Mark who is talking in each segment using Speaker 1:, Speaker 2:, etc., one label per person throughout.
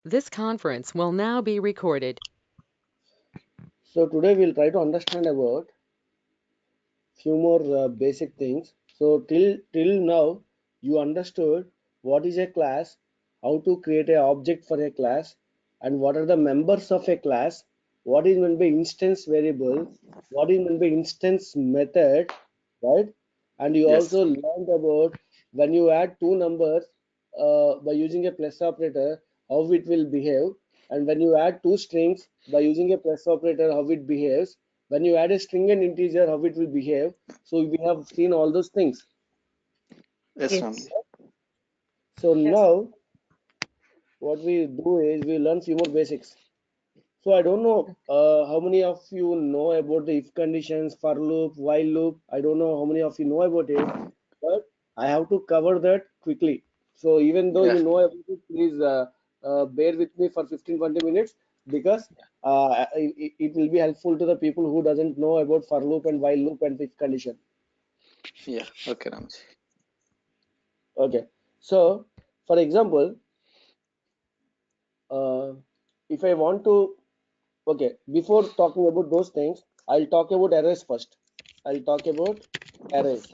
Speaker 1: This conference will now be recorded.
Speaker 2: So today we'll try to understand about few more basic things. So till now you understood what is a class, how to create an object for a class, and what are the members of a class, what is meant by instance variable, what is meant by instance method, right? And you
Speaker 3: Yes.
Speaker 2: also learned about when you add two numbers by using a plus operator, how it will behave, and when you add two strings by using a plus operator, how it behaves. When you add a string and integer, how it will behave. So we have seen all those things.
Speaker 3: Yes,
Speaker 4: Yes.
Speaker 3: Ramji.
Speaker 2: So
Speaker 4: Yes.
Speaker 2: now what we do is we learn few more basics. So I don't know how many of you know about the if conditions, for loop, while loop. I don't know how many of you know about it, but I have to cover that quickly. So even though
Speaker 3: Yeah.
Speaker 2: you know about it, please bear with me for 15-20 minutes because it will be helpful to the people who doesn't know about for loop and while loop and if condition.
Speaker 3: Yeah. Okay, Ramji.
Speaker 2: Okay. So for example, uh, if I want to, okay, before talking about those things, I'll talk about arrays first. I'll talk about arrays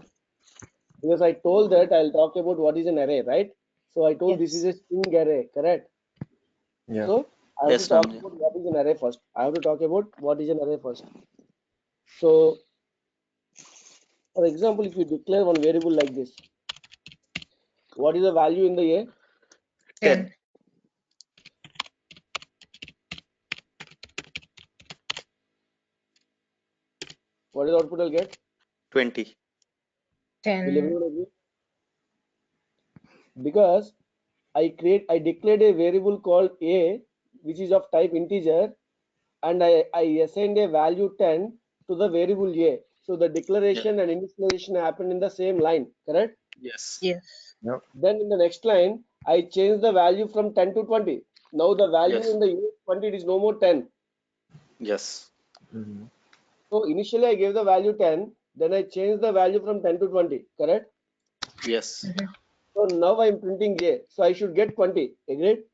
Speaker 2: because I told that I'll talk about what is an array, right? So I told this is
Speaker 4: Yes.
Speaker 2: a string array, correct?
Speaker 5: Yeah.
Speaker 2: So I have to
Speaker 3: Yes,
Speaker 2: talk
Speaker 3: Ramji.
Speaker 2: about what is an array first. I have to talk about what is an array first. So for example, if you declare one variable like this, what is the value in the A?
Speaker 3: 10.
Speaker 4: 10.
Speaker 2: What is the output I'll get?
Speaker 3: 20.
Speaker 2: Will
Speaker 4: 10.
Speaker 2: everyone agree? Because I declared a variable called A, which is of type integer, and I assigned a value 10 to the variable A. So the
Speaker 3: Yeah.
Speaker 2: declaration and initialization happen in the same line, correct?
Speaker 3: Yes.
Speaker 4: Yes.
Speaker 5: Yep.
Speaker 2: Then in the next line, I change the value from 10 to 20. Now the value
Speaker 3: Yes.
Speaker 2: in the A is 20, it is no more 10.
Speaker 3: Yes.
Speaker 5: Mm-hmm.
Speaker 2: So initially I gave the value 10, then I changed the value from 10 to 20, correct?
Speaker 3: Yes.
Speaker 4: Mhm.
Speaker 2: So now I'm printing A. So I should get 20. Agreed?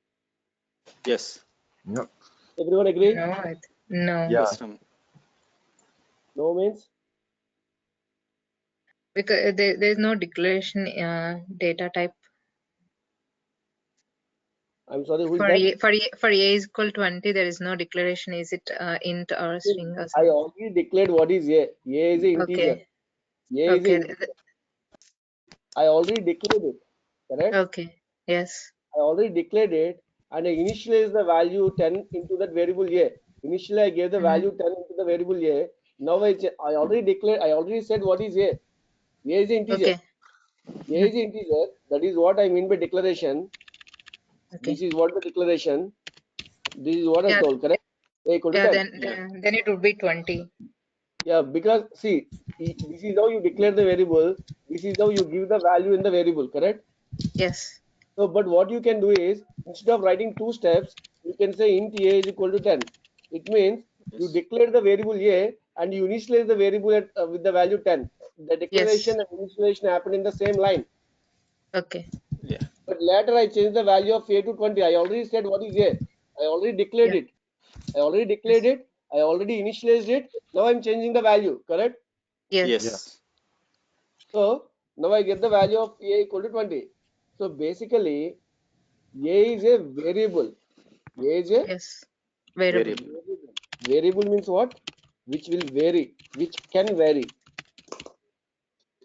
Speaker 3: Yes.
Speaker 5: Yep.
Speaker 2: Everyone agree?
Speaker 4: No. No.
Speaker 5: Yeah.
Speaker 3: Yes, Ram.
Speaker 2: No means?
Speaker 4: Because there's no declaration data type
Speaker 2: I'm sorry, who is
Speaker 4: for
Speaker 2: that?
Speaker 4: A is equal 20. There is no declaration. Is it int or string or
Speaker 2: I
Speaker 4: something?
Speaker 2: already declared what is A. A is an integer.
Speaker 4: Okay.
Speaker 2: A is an
Speaker 4: Okay.
Speaker 2: integer. I already declared it, correct?
Speaker 4: Okay. Yes.
Speaker 2: I already declared it and I initialized the value 10 into that variable A. Initially, I gave the
Speaker 4: Mhm.
Speaker 2: value 10 into the variable A. Now I already declared, I already said what is A. A is an integer.
Speaker 4: Okay.
Speaker 2: A is an integer. That is what I mean by declaration.
Speaker 4: Okay.
Speaker 2: This is what the declaration. This is what I
Speaker 4: Yeah.
Speaker 2: told, correct? A equal to
Speaker 4: Yeah.
Speaker 2: 10.
Speaker 3: Yeah.
Speaker 4: Then it would be 20.
Speaker 2: Yeah, because see, this is how you declare the variable. This is how you give the value in the variable, correct?
Speaker 4: Yes.
Speaker 2: So, but what you can do is instead of writing two steps, you can say int a is equal to 10. It means you
Speaker 3: Yes.
Speaker 2: declare the variable a and you initialize the variable with the value 10. The
Speaker 4: Yes.
Speaker 2: declaration and initialization happen in the same line.
Speaker 4: Okay.
Speaker 3: Yeah.
Speaker 2: But later I changed the value of a to 20. I already said what is a. I already declared
Speaker 4: Yeah.
Speaker 2: it. I already declared
Speaker 4: Yes.
Speaker 2: it. I already initialized it. Now I'm changing the value, correct?
Speaker 5: Yeah.
Speaker 4: Yes.
Speaker 3: Yes.
Speaker 2: So now I get the value of a equal to 20. So basically, a is a variable. A is a
Speaker 4: Yes. Variable.
Speaker 3: Variable.
Speaker 2: variable. Variable means what? Which will vary, which can vary.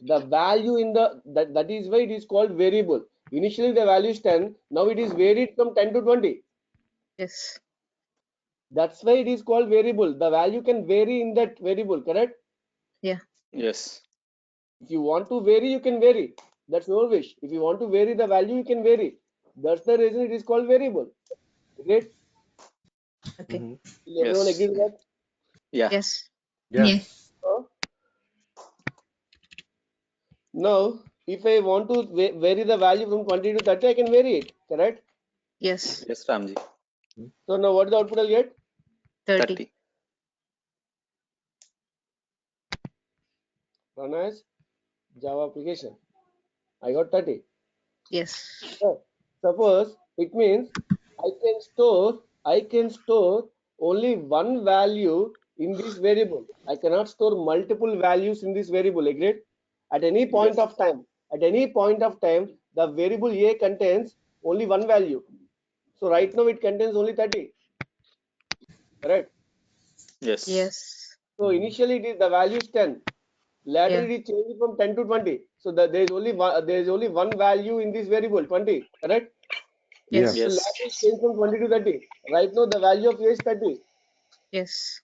Speaker 2: The value in that is why it is called variable. Initially the value is 10. Now it is varied from 10 to 20.
Speaker 4: Yes.
Speaker 2: That's why it is called variable. The value can vary in that variable, correct?
Speaker 4: Yeah.
Speaker 3: Yes.
Speaker 2: If you want to vary, you can vary. That's your wish. If you want to vary the value, you can vary. That's the reason it is called variable. Great.
Speaker 4: Okay.
Speaker 5: Mm-hmm.
Speaker 2: Will everyone agree
Speaker 3: Yes.
Speaker 2: with that?
Speaker 3: Yeah.
Speaker 4: Yes.
Speaker 5: Yeah.
Speaker 2: So, now, if I want to vary the value from 20 to 30, I can vary it, correct?
Speaker 4: Yes.
Speaker 3: Yes, Ramji.
Speaker 2: So now what is the output I'll get?
Speaker 4: 30.
Speaker 3: 30.
Speaker 2: Run as Java application. I got 30.
Speaker 4: Yes.
Speaker 2: So, suppose it means I I can store only one value in this variable. I cannot store multiple values in this variable. Agreed? At any point
Speaker 3: Yes.
Speaker 2: of time, the variable A contains only one value. So right now it contains only 30. Correct?
Speaker 3: Yes.
Speaker 4: Yes.
Speaker 2: So initially the value is 10. Later
Speaker 4: Yeah.
Speaker 2: it is changed from 10 to 20. So there is only one value in this variable, 20. Correct?
Speaker 4: Yes.
Speaker 2: So
Speaker 3: Yes.
Speaker 2: later it changed from 20 to 30. Right now the value of A is 30.
Speaker 4: Yes.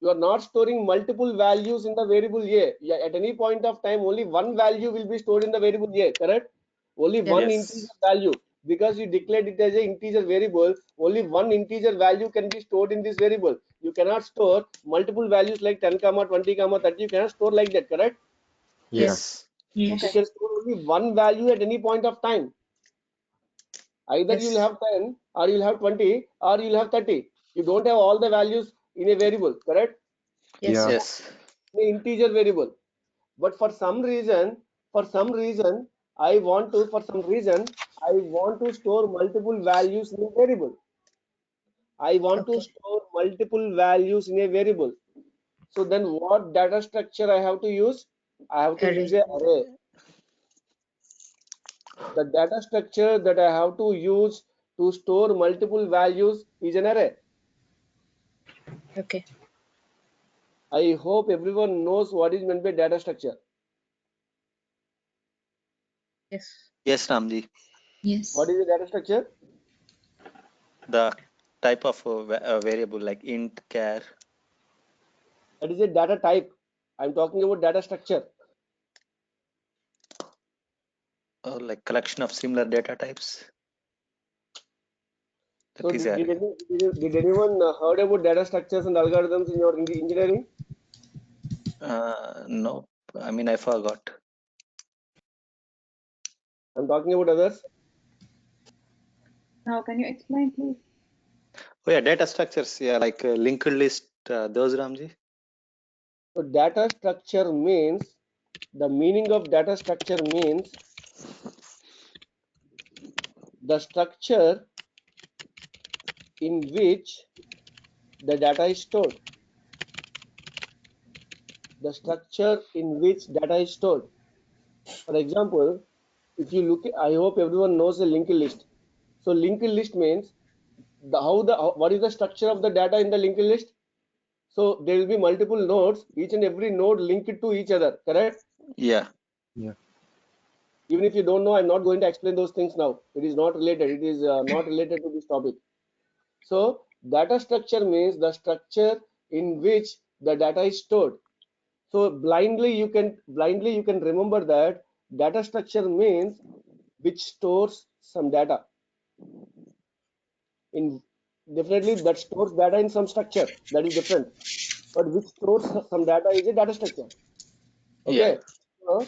Speaker 2: You are not storing multiple values in the variable A. Yeah, at any point of time, only one value will be stored in the variable A. Correct? Only
Speaker 4: Yeah.
Speaker 2: one
Speaker 3: Yes.
Speaker 2: integer value. Because you declared it as an integer variable, only one integer value can be stored in this variable. You cannot store multiple values like 10, 20, 30. You cannot store like that. Correct?
Speaker 3: Yes.
Speaker 2: You can store only one value at any point of time. Either you will
Speaker 4: Yes.
Speaker 2: have 10 or you will have 20 or you will have 30. You don't have all the values in a variable. Correct?
Speaker 4: Yes.
Speaker 3: Yes.
Speaker 2: In an integer variable. But for some reason, I want to store multiple values in a variable.
Speaker 4: Okay.
Speaker 2: So then what data structure I have to use? I have to use
Speaker 4: Array.
Speaker 2: a array. The data structure that I have to use to store multiple values is an array.
Speaker 4: Okay.
Speaker 2: I hope everyone knows what is meant by data structure.
Speaker 4: Yes.
Speaker 3: Yes, Ramji.
Speaker 2: What is a data structure?
Speaker 3: The type of variable like int, char.
Speaker 2: That is a data type. I'm talking about data structure.
Speaker 3: Or like collection of similar data types.
Speaker 2: So
Speaker 3: That is array.
Speaker 2: did anyone heard about data structures and algorithms in your engineering?
Speaker 3: No, I mean I forgot.
Speaker 2: I'm talking about others.
Speaker 6: Now, can you explain, please?
Speaker 3: Oh yeah, data structures. Yeah, like linked list. Those, Ramji.
Speaker 2: So data structure means, the meaning of data structure means the structure in which the data is stored. The structure in which data is stored. For example, if you look, I hope everyone knows the linked list. So linked list means what is the structure of the data in the linked list? So there will be multiple nodes, each and every node linked to each other, correct?
Speaker 3: Yeah.
Speaker 2: Even if you don't know, I'm not going to explain those things now. It is not related. It is not related to this topic. So data structure means the structure in which the data is stored. So blindly you can remember that data structure means which stores some data. In definitely that stores data in some structure, that is different. But which stores some data is a data structure.
Speaker 3: Yeah.
Speaker 2: Okay. So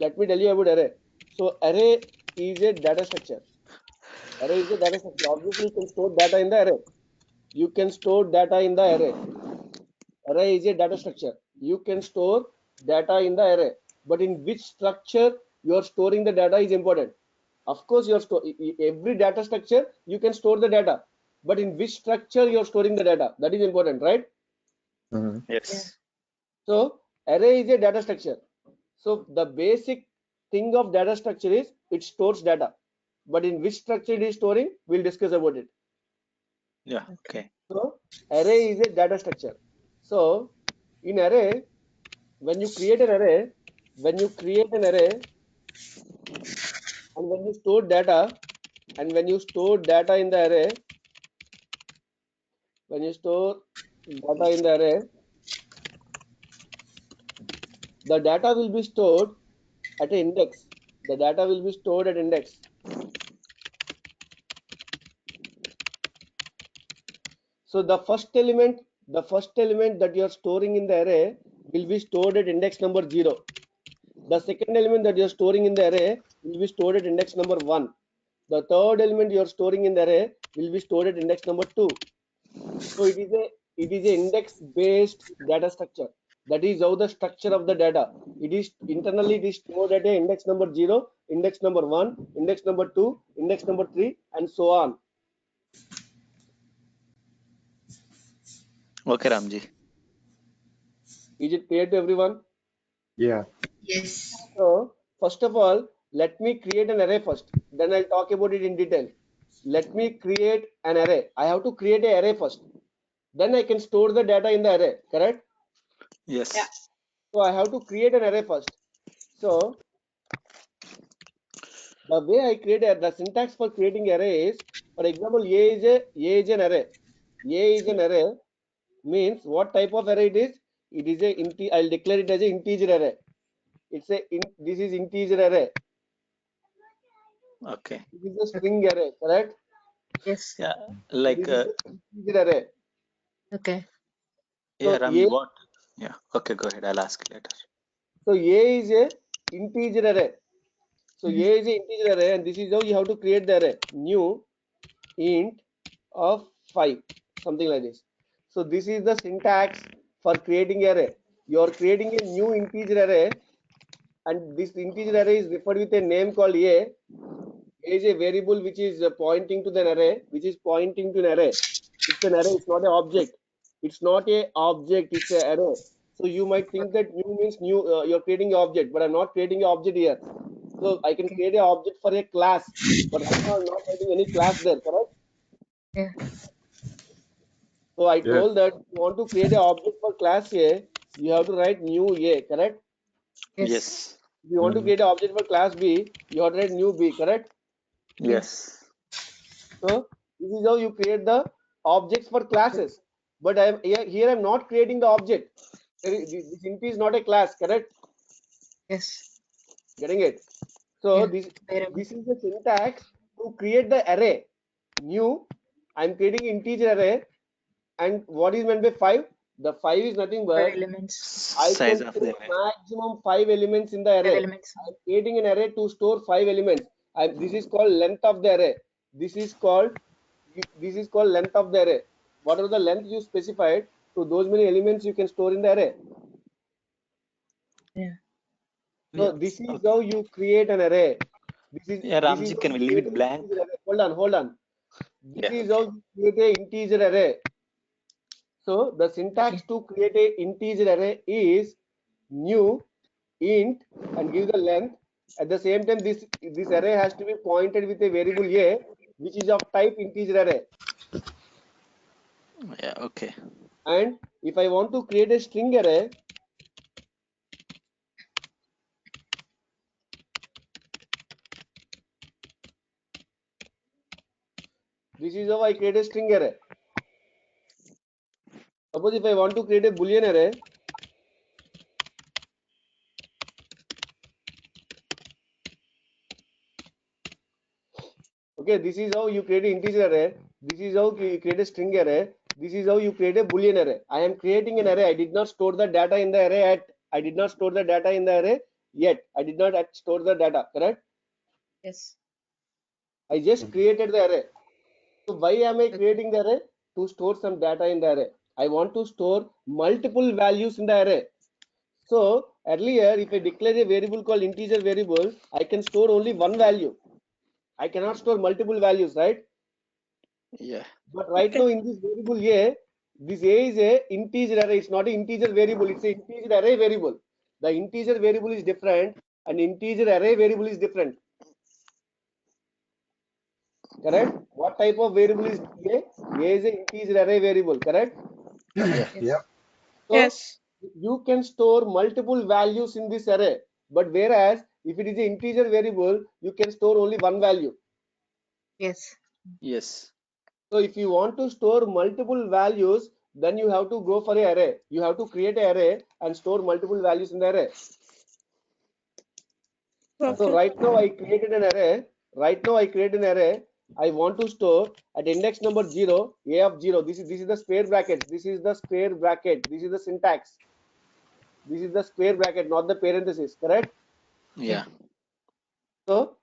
Speaker 2: let me tell you about array. So array is a data structure. Array is a data structure. Obviously, you can store data in the array. You can store data in the array. Array is a data structure. You can store data in the array. But in which structure you are storing the data is important. Of course, every data structure you can store the data. But in which structure you are storing the data, that is important, right?
Speaker 3: Yes.
Speaker 2: So array is a data structure. So the basic thing of data structure is it stores data. But in which structure it is storing, we'll discuss about it.
Speaker 3: Yeah. Okay.
Speaker 2: So array is a data structure. So in array, when you create an array, and when you store data, in the array, the data will be stored at an index. The data will be stored at index. So the first element that you are storing in the array will be stored at index number 0. The second element that you are storing in the array will be stored at index number 1. The third element you are storing in the array will be stored at index number 2. So it is a index based data structure. That is how the structure of the data. It is internally it is stored at a index number 0, index number 1, index number 2, index number 3, and so on.
Speaker 3: Okay, Ramji.
Speaker 2: Is it clear to everyone?
Speaker 5: Yeah.
Speaker 4: Yes.
Speaker 2: So first of all, let me create an array first. Then I'll talk about it in detail. Let me create an array. I have to create an array first. Then I can store the data in the array. Correct?
Speaker 3: Yes.
Speaker 4: Yeah.
Speaker 2: So I have to create an array first. So the way I create the syntax for creating array is, for example, A is an array. A is an array means what type of array it is? It is a I'll declare it as an integer array. It's this is integer array.
Speaker 3: Okay.
Speaker 2: This is a string array, correct?
Speaker 4: Yes.
Speaker 3: Yeah. Like,
Speaker 2: This is an integer array.
Speaker 4: Okay.
Speaker 3: yeah,
Speaker 2: So
Speaker 3: Ramji,
Speaker 2: A,
Speaker 3: what? Yeah. Okay, go ahead. I'll ask later.
Speaker 2: so A is a integer array. So
Speaker 4: Mhm.
Speaker 2: A is an integer array, and this is how you have to create the array. New int of 5, something like this. So this is the syntax for creating array. You are creating a new integer array, and this integer array is referred with a name called A. A is a variable which is pointing to the array, which is pointing to an array. It's an array, it's not an object. It's not a object, it's an array. So you might think that new means new, you're creating an object, but I'm not creating an object here. So I can create an object for a class, but right now I'm not writing any class there, correct?
Speaker 4: Yeah.
Speaker 2: So I
Speaker 5: Yes.
Speaker 2: told that you want to create an object for class A, you have to write new A, correct?
Speaker 4: Yes.
Speaker 3: Yes.
Speaker 2: If you want to create an object for class B, you have to write new B, correct?
Speaker 3: Yes.
Speaker 2: So this is how you create the objects for classes. But I am here I'm not creating the object. This int is not a class, correct?
Speaker 4: Yes.
Speaker 2: Getting it? So
Speaker 4: Yeah.
Speaker 2: this
Speaker 4: Variable.
Speaker 2: is the syntax to create the array. New, I'm creating integer array, and what is meant by 5? The 5 is nothing
Speaker 4: 5
Speaker 2: but
Speaker 4: elements.
Speaker 2: I
Speaker 3: Size
Speaker 2: can
Speaker 3: of
Speaker 2: store
Speaker 3: the array.
Speaker 2: maximum 5 elements in the
Speaker 4: 5
Speaker 2: array.
Speaker 4: elements.
Speaker 2: I'm creating an array to store 5 elements. This is called length of the array. This is called length of the array. Whatever the length you specified, so those many elements you can store in the array.
Speaker 4: Yeah.
Speaker 2: So
Speaker 3: Yeah.
Speaker 2: this is
Speaker 3: Okay.
Speaker 2: how you create an array.
Speaker 3: Yeah,
Speaker 2: This is
Speaker 3: Ramji,
Speaker 2: how
Speaker 3: can
Speaker 2: you
Speaker 3: we leave
Speaker 2: create
Speaker 3: it
Speaker 2: an
Speaker 3: blank?
Speaker 2: integer array. Hold on. This
Speaker 3: Yeah.
Speaker 2: is how you create an integer array. So the syntax
Speaker 4: Okay.
Speaker 2: to create an integer array is new int and give the length. At the same time, this array has to be pointed with a variable A, which is of type integer array.
Speaker 3: Yeah. Okay.
Speaker 2: And if I want to create a string array, this is how I create a string array. Suppose if I want to create a boolean array, okay, this is how you create an integer array. This is how you create a string array. This is how you create a boolean array. I am creating an array. I did not store the data in the array yet. I did not store the data in the array yet. I did not store the data, correct?
Speaker 4: Yes.
Speaker 2: I just created the array. So why am I creating the array? To store some data in the array. I want to store multiple values in the array. So earlier, if I declare a variable called integer variable, I can store only one value. I cannot store multiple values, right?
Speaker 3: Yeah.
Speaker 2: But right now in this variable A, this A is a integer array. It's not an integer variable. It's an integer array variable. The integer variable is different and integer array variable is different. Correct? What type of variable is A? A is an integer array variable. Correct?
Speaker 3: Yeah.
Speaker 4: Yes.
Speaker 2: So you can store multiple values in this array. But whereas if it is an integer variable, you can store only one value.
Speaker 4: Yes.
Speaker 3: Yes.
Speaker 2: So if you want to store multiple values, then you have to go for an array. You have to create an array and store multiple values in the array. So right now I created an array. I want to store at index number 0, A of 0. This is the square bracket. This is the square bracket. This is the syntax. This is the square bracket, not the parenthesis. Correct?
Speaker 3: Yeah.
Speaker 2: So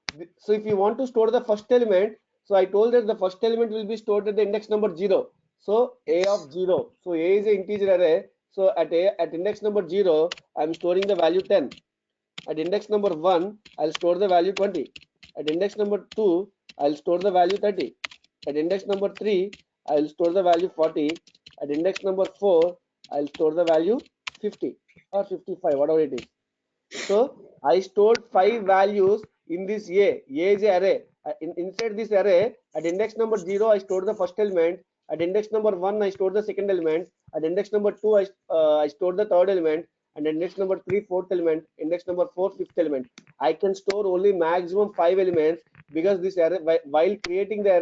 Speaker 2: if you want to store the first element, so I told that the first element will be stored at the index number 0. So A of 0. So A is an integer array. So at index number 0, I'm storing the value 10. At index number 1, I'll store the value 20. At index number 2, I'll store the value 30. At index number 3, I'll store the value 40. At index number 4, I'll store the value 50 or 55, whatever it is. So I stored 5 values in this A. A is an array. Inside this array, at index number 0, I stored the first element. At index number 1, I stored the second element. At index number 2, I stored the third element. And index number 3, fourth element. Index number 4, fifth element. I can store only maximum 5 elements because this array, while creating the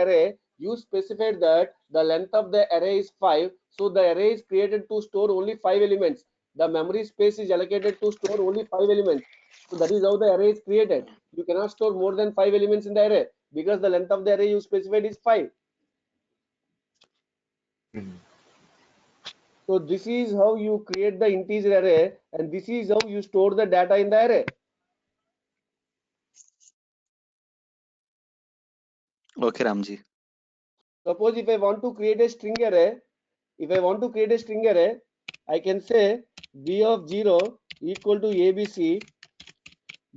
Speaker 2: array, you specified that the length of the array is 5. So the array is created to store only 5 elements. The memory space is allocated to store only 5 elements. So that is how the array is created. You cannot store more than 5 elements in the array because the length of the array you specified is 5. So this is how you create the integer array, and this is how you store the data in the array.
Speaker 3: Okay, Ramji.
Speaker 2: Suppose if I want to create a string array, I can say b of 0 equal to abc,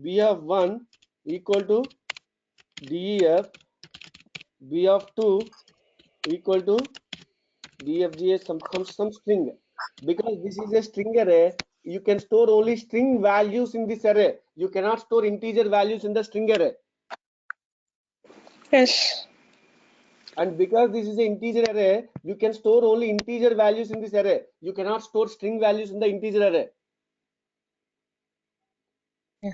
Speaker 2: b of 1 equal to def, b of 2 equal to dfgs, some string. Because this is a string array, you can store only string values in this array. You cannot store integer values in the string array.
Speaker 6: Yes.
Speaker 2: And because this is an integer array, you can store only integer values in this array. You cannot store string values in the integer array.
Speaker 4: Yeah.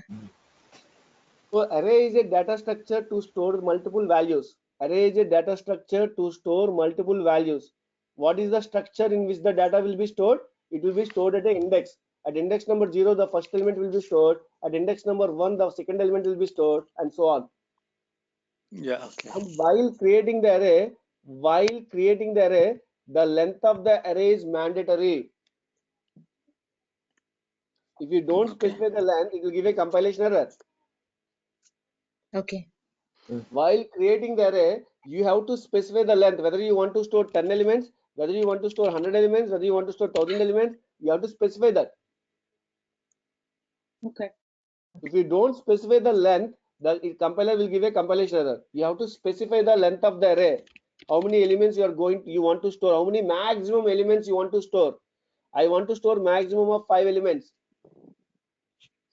Speaker 2: So array is a data structure to store multiple values. Array is a data structure to store multiple values. What is the structure in which the data will be stored? It will be stored at an index. At index number 0, the first element will be stored. At index number 1, the second element will be stored, and so on.
Speaker 3: Yeah, okay.
Speaker 2: And while creating the array, the length of the array is mandatory. If you don't
Speaker 3: Okay.
Speaker 2: specify the length, it will give a compilation error.
Speaker 4: Okay.
Speaker 2: While creating the array, you have to specify the length, whether you want to store 10 elements, whether you want to store 100 elements, whether you want to store 1000 elements, you have to specify that.
Speaker 4: Okay.
Speaker 2: If you don't specify the length, the compiler will give a compilation error. You have to specify the length of the array. How many elements you want to store, how many maximum elements you want to store. I want to store maximum of 5 elements.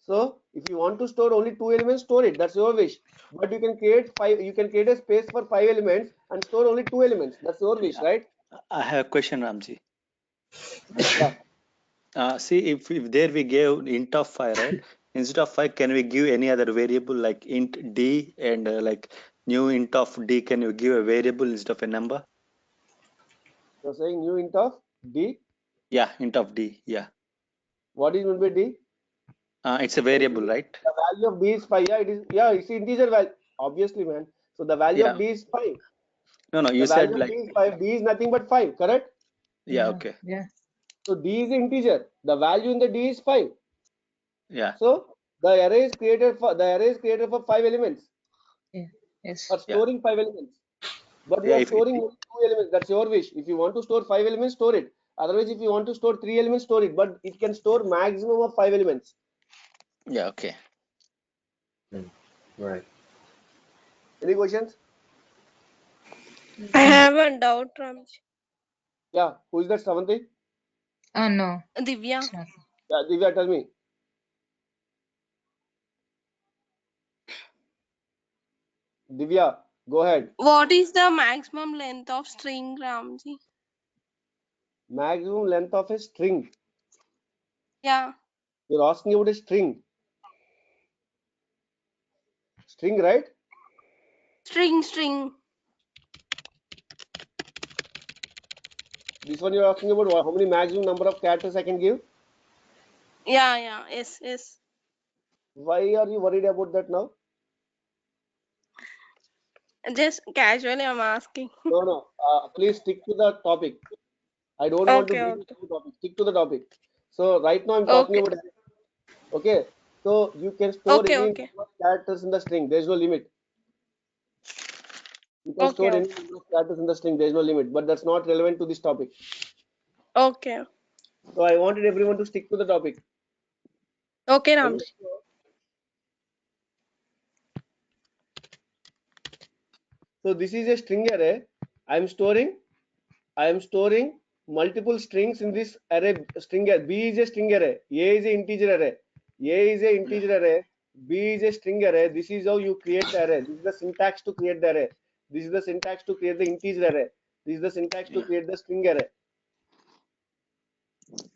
Speaker 2: So if you want to store only 2 elements, store it. That's your wish. But you can create a space for 5 elements and store only 2 elements. That's your wish, right?
Speaker 3: I have a question, Ramji.
Speaker 2: Yeah.
Speaker 3: See, if there we gave int of 5, right? Instead of 5, can we give any other variable like int d and like new int of d? Can you give a variable instead of a number?
Speaker 2: You're saying new int of d.
Speaker 3: Yeah, int of d. Yeah.
Speaker 2: What is meant by d?
Speaker 3: It's a variable, right?
Speaker 2: The value of d is 5. Yeah, it is. Yeah, it's integer value. Obviously, man. So the value
Speaker 3: Yeah.
Speaker 2: of d is 5.
Speaker 3: No,
Speaker 2: The
Speaker 3: you said
Speaker 2: value of
Speaker 3: like,
Speaker 2: d is 5. D is nothing but 5. Correct?
Speaker 3: yeah, okay.
Speaker 4: Yeah.
Speaker 2: So d is integer. The value in the d is 5.
Speaker 3: Yeah.
Speaker 2: So the array is created for 5 elements.
Speaker 4: Yeah. Yes.
Speaker 2: For storing 5 elements. But we
Speaker 3: Yeah,
Speaker 2: are
Speaker 3: if
Speaker 2: storing only 2 elements. That's your wish. If you want to store 5 elements, store it. Otherwise, if you want to store 3 elements, store it. But it can store maximum of 5 elements.
Speaker 3: yeah, okay.
Speaker 5: Right.
Speaker 2: Any questions?
Speaker 6: I have a doubt, Ramji.
Speaker 2: Yeah. Who is that, Savanthi?
Speaker 4: No.
Speaker 6: Divya.
Speaker 4: It's not.
Speaker 2: Yeah, Divya, tell me. Divya, go ahead.
Speaker 6: What is the maximum length of string, Ramji?
Speaker 2: Maximum length of a string.
Speaker 6: Yeah.
Speaker 2: You're asking about a string. String, right?
Speaker 6: String.
Speaker 2: This one you're asking about how many maximum number of characters I can give?
Speaker 6: Yeah. Yes.
Speaker 2: Why are you worried about that now?
Speaker 6: Just casually I'm asking.
Speaker 2: No. Please stick to the topic. I don't want to
Speaker 6: Okay.
Speaker 2: deviate from the topic. Stick to the topic. So right now I'm talking
Speaker 6: Okay.
Speaker 2: about. Okay. So you can store any
Speaker 6: Okay.
Speaker 2: number of characters in the string. There is no limit. You can store
Speaker 6: Okay.
Speaker 2: any number of characters in the string. There is no limit. But that's not relevant to this topic.
Speaker 6: Okay.
Speaker 2: So I wanted everyone to stick to the topic.
Speaker 6: Okay,
Speaker 2: Okay?
Speaker 6: Ramji.
Speaker 2: So this is a string array. I am storing multiple strings in this array string array. B is a string array. A is an integer array. A is an integer array. B is a string array. This is how you create the array. This is the syntax to create the array. This is the syntax to create the integer array. This is the syntax to create the string array.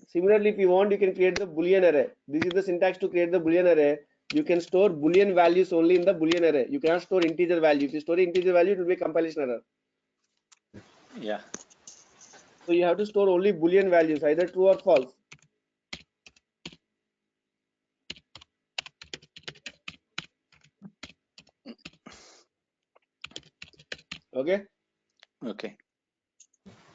Speaker 2: Similarly, if you want, you can create the Boolean array. This is the syntax to create the Boolean array. You can store Boolean values only in the Boolean array. You cannot store integer value. If you store integer value, it will be a compilation error.
Speaker 3: Yeah.
Speaker 2: So you have to store only Boolean values, either true or false. Okay.
Speaker 3: Okay.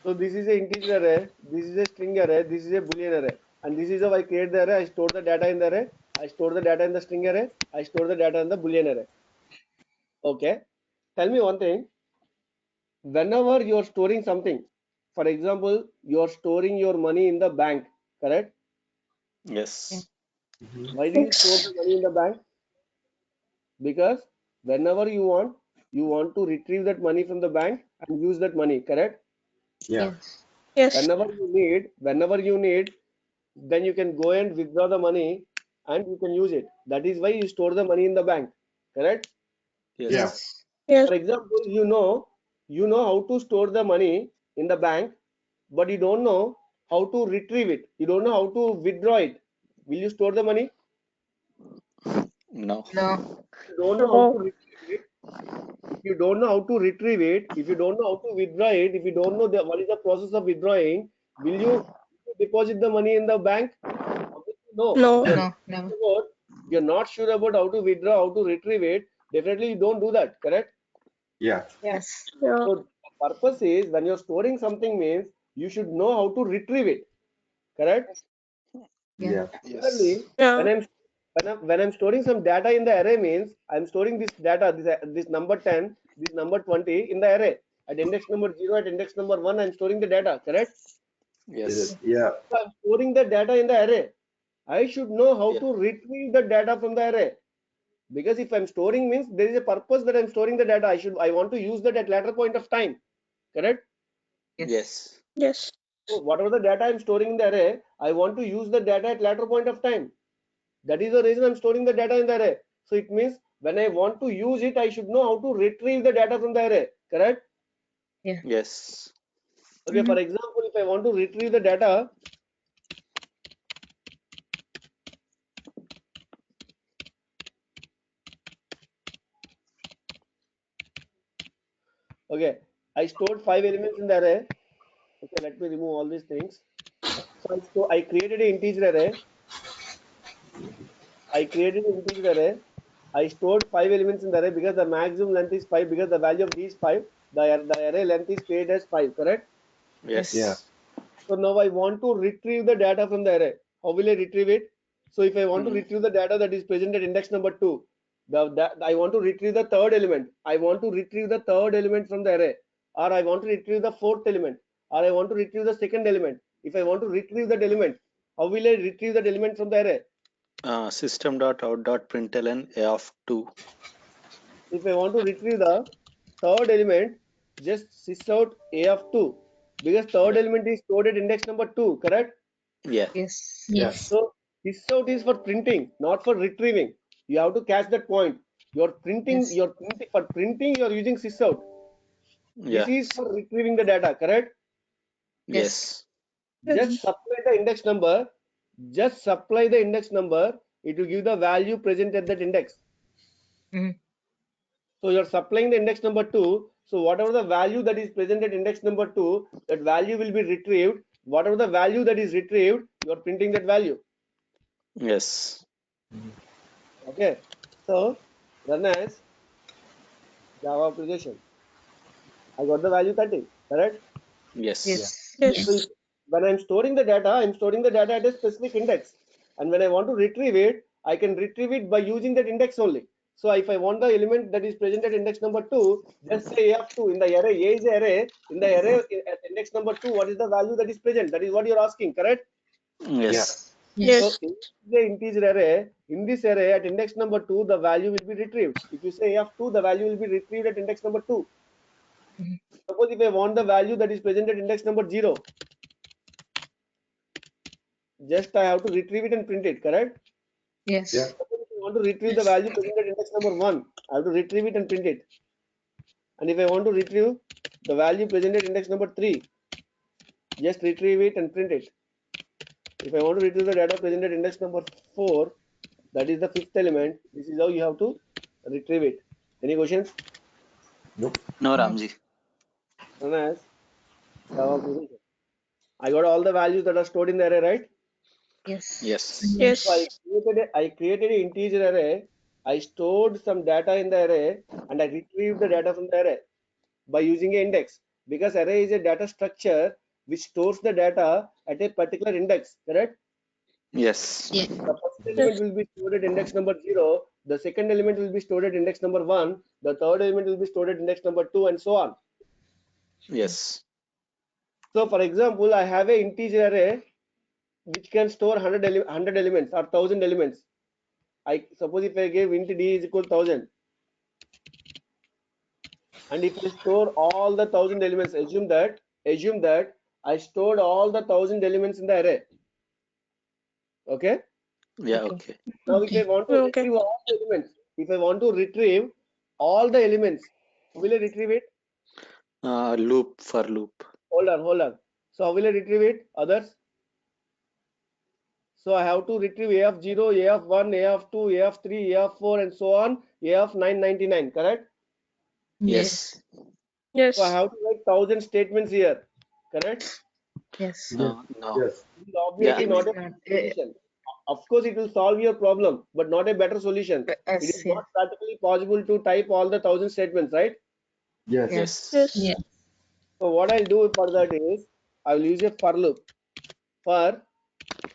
Speaker 2: So this is an integer array. This is a string array. This is a Boolean array. And this is how I create the array. I store the data in the array. I store the data in the string array. I store the data in the Boolean array. Okay. Tell me one thing. Whenever you are storing something, for example, you are storing your money in the bank, correct?
Speaker 3: Yes.
Speaker 2: Why do you store the money in the bank? Because whenever you want to retrieve that money from the bank and use that money, correct?
Speaker 5: Yeah.
Speaker 6: Yes.
Speaker 2: Whenever you need, then you can go and withdraw the money and you can use it. That is why you store the money in the bank, correct?
Speaker 3: Yes.
Speaker 5: Yeah.
Speaker 6: Yes.
Speaker 2: For example, you know how to store the money in the bank, but you don't know how to retrieve it. You don't know how to withdraw it. Will you store the money?
Speaker 3: No.
Speaker 4: No.
Speaker 2: You don't know how to retrieve it. If you don't know how to retrieve it, if you don't know how to withdraw it, if you don't know what is the process of withdrawing, will you deposit the money in the bank? Obviously, no.
Speaker 6: No.
Speaker 2: If you're
Speaker 4: No.
Speaker 2: not
Speaker 4: No.
Speaker 2: sure about- you're not sure about how to withdraw, how to retrieve it, definitely you don't do that, correct?
Speaker 5: Yeah.
Speaker 4: Yes.
Speaker 6: Yeah.
Speaker 2: So the purpose is when you're storing something means you should know how to retrieve it, correct?
Speaker 5: Yeah.
Speaker 2: Similarly,
Speaker 6: Yeah.
Speaker 2: when I'm storing some data in the array means I'm storing this data, this number 10, this number 20 in the array. At index number 0, at index number 1, I'm storing the data, correct?
Speaker 3: Yes.
Speaker 5: Yeah.
Speaker 2: So I'm storing the data in the array. I should know how
Speaker 3: Yeah.
Speaker 2: to retrieve the data from the array. Because if I'm storing means there is a purpose that I'm storing the data. I want to use that at later point of time, correct?
Speaker 3: Yes.
Speaker 6: Yes.
Speaker 2: So whatever the data I'm storing in the array, I want to use the data at later point of time. That is the reason I'm storing the data in the array. So it means when I want to use it, I should know how to retrieve the data from the array, correct?
Speaker 3: Yes.
Speaker 2: Okay, for example, if I want to retrieve the data, okay, I stored 5 elements in the array. Okay, let me remove all these things. So I created an integer array. I stored 5 elements in the array because the maximum length is 5 because the value of these 5, the array length is created as 5, correct?
Speaker 3: Yes.
Speaker 5: Yeah.
Speaker 2: So now I want to retrieve the data from the array. How will I retrieve it? So if I want to retrieve the data that is present at index number 2, I want to retrieve the third element. I want to retrieve the third element from the array, or I want to retrieve the fourth element, or I want to retrieve the second element. If I want to retrieve that element, how will I retrieve that element from the array?
Speaker 3: System.out.println a of 2.
Speaker 2: If I want to retrieve the third element, just sys out a of 2 because third
Speaker 3: Yeah.
Speaker 2: element is stored at index number 2, correct?
Speaker 3: Yeah.
Speaker 4: Yes.
Speaker 5: Yeah.
Speaker 2: So sys out is for printing, not for retrieving. You have to catch that point. For printing, you're using sys out.
Speaker 3: Yeah.
Speaker 2: This is for retrieving the data, correct?
Speaker 3: Yes.
Speaker 2: Just supply the index number. Just supply the index number. It will give the value present at that index.
Speaker 4: Mhm.
Speaker 2: So you're supplying the index number 2. So whatever the value that is present at index number 2, that value will be retrieved. Whatever the value that is retrieved, you're printing that value.
Speaker 3: Yes.
Speaker 2: Okay. So run as Java application. I got the value 30, correct?
Speaker 3: Yes.
Speaker 4: Yes.
Speaker 6: Yes.
Speaker 2: So when I'm storing the data, I'm storing the data at a specific index. And when I want to retrieve it, I can retrieve it by using that index only. So if I want the element that is present at index number 2, just say A of 2 in the array. A is the array. In the array at index number 2, what is the value that is present? That is what you are asking, correct?
Speaker 3: Yes.
Speaker 2: So if the integer array, in this array at index number 2, the value will be retrieved. If you say A of 2, the value will be retrieved at index number 2. Suppose if I want the value that is present at index number 0, just I have to retrieve it and print it, correct?
Speaker 4: Yes.
Speaker 5: Yeah.
Speaker 2: Suppose if I want to retrieve the value present at index number 1, I have to retrieve it and print it. And if I want to retrieve the value present at index number 3, just retrieve it and print it. If I want to retrieve the data present at index number 4, that is the 5th element, this is how you have to retrieve it. Any questions?
Speaker 5: Nope.
Speaker 3: No, Ramji.
Speaker 2: Jonas, I got all the values that are stored in the array, right?
Speaker 4: Yes.
Speaker 3: Yes.
Speaker 6: Yes.
Speaker 2: So I created an integer array. I stored some data in the array and I retrieved the data from the array by using an index, because array is a data structure which stores the data at a particular index, correct?
Speaker 3: Yes.
Speaker 4: Yeah.
Speaker 2: The first element will be stored at index number 0, the second element will be stored at index number 1, the third element will be stored at index number 2, and so on.
Speaker 3: Yes.
Speaker 2: So for example, I have an integer array which can store 100 elements or 1000 elements. I suppose if I give int d is equal to 1000, and if I store all the 1000 elements, assume that I stored all the 1000 elements in the array. Okay.
Speaker 3: Yeah.
Speaker 4: Okay.
Speaker 3: Okay.
Speaker 2: Now if I want to
Speaker 6: Okay.
Speaker 2: retrieve all the elements, if I want to retrieve all the elements, will I retrieve it?
Speaker 3: Loop for loop.
Speaker 2: Hold on. So how will I retrieve it? Others? So I have to retrieve A of 0, A of 1, A of 2, A of 3, A of 4, and so on, A of 999, correct?
Speaker 3: Yes.
Speaker 6: Yes.
Speaker 2: So I have to write 1000 statements here, correct?
Speaker 4: Yes.
Speaker 3: No. No.
Speaker 5: Yes.
Speaker 2: This is obviously
Speaker 3: Yeah,
Speaker 2: not a
Speaker 4: Not,
Speaker 2: solution. Of course, it will solve your problem, but not a better solution. It
Speaker 4: yes.
Speaker 2: is not practically possible to type all the 1000 statements, right?
Speaker 5: Yes.
Speaker 3: Yes.
Speaker 6: Yes.
Speaker 4: Yeah.
Speaker 2: So what I'll do for that is I will use a for loop. For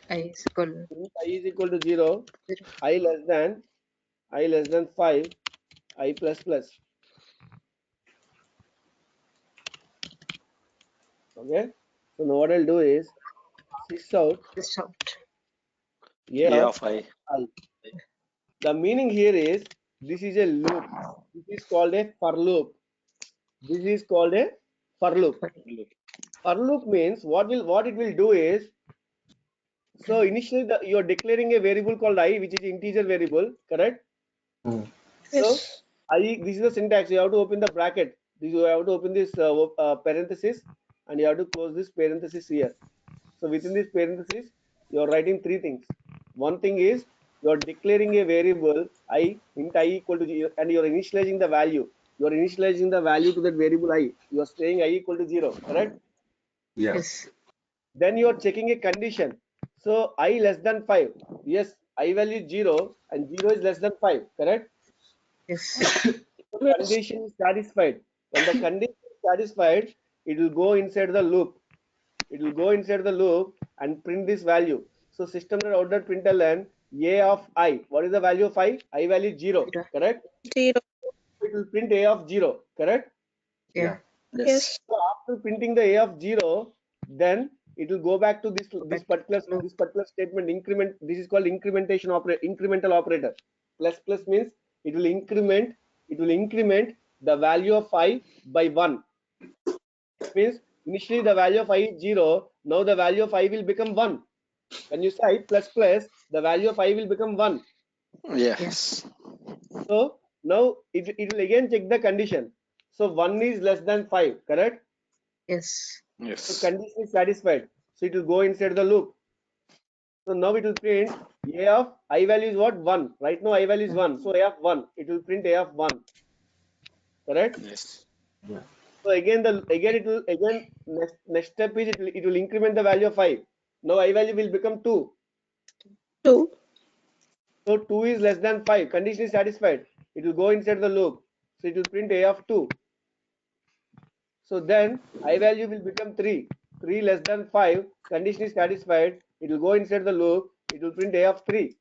Speaker 4: I is equal
Speaker 2: int I is equal to 0,
Speaker 4: 0.
Speaker 2: I less than 5, I plus plus. Okay. So now what I'll do is sys out
Speaker 4: This out.
Speaker 2: A
Speaker 3: A
Speaker 2: of
Speaker 3: of I.
Speaker 2: I. The meaning here is this is a loop. This is called a for loop. This is called a for loop. For loop means what it will do is, so initially you are declaring a variable called I, which is integer variable, correct?
Speaker 5: Mm.
Speaker 2: So
Speaker 6: Yes.
Speaker 2: this is the syntax. You have to open the bracket. You have to open this parenthesis, and you have to close this parenthesis here. So within this parenthesis, you are writing three things. One thing is you are declaring a variable I, int I equal to 0, and you are initializing the value. You are initializing the value to that variable I. You are saying I equal to 0, correct?
Speaker 5: Yes.
Speaker 4: Yes.
Speaker 2: Then you are checking a condition. So I less than 5. Yes, I value 0 and 0 is less than 5, correct?
Speaker 4: Yes.
Speaker 2: The condition is satisfied. When the condition is satisfied, it will go inside the loop. It will go inside the loop and print this value. So system.out.println A of I. What is the value of I? I value 0,
Speaker 4: 0.
Speaker 2: correct?
Speaker 6: 0.
Speaker 2: It will print A of 0, correct?
Speaker 4: Yeah.
Speaker 3: Yes.
Speaker 6: Yes.
Speaker 2: So after printing the A of 0, then it will go back to this particular statement increment. This is called incremental operator. Plus plus means it will increment the value of I by 1. Means initially the value of I is 0. Now the value of I will become 1. When you say plus plus, the value of I will become 1.
Speaker 3: Yes.
Speaker 2: So now it will again check the condition. So 1 is less than 5, correct?
Speaker 4: Yes.
Speaker 2: So
Speaker 3: Yes.
Speaker 2: condition is satisfied. So it will go inside the loop. So now it will print A of I value is what? 1. Right now I value is 1. So A of 1. It will print A of 1. Correct?
Speaker 3: Yes.
Speaker 5: Yeah.
Speaker 2: So again next step is it will increment the value of 5. Now I value will become 2.
Speaker 6: 2.
Speaker 2: So 2 is less than 5. Condition is satisfied. It will go inside the loop. So it will print A of 2. So then I value will become 3. 3 less than 5. Condition is satisfied. It will go inside the loop. It will print A of 3.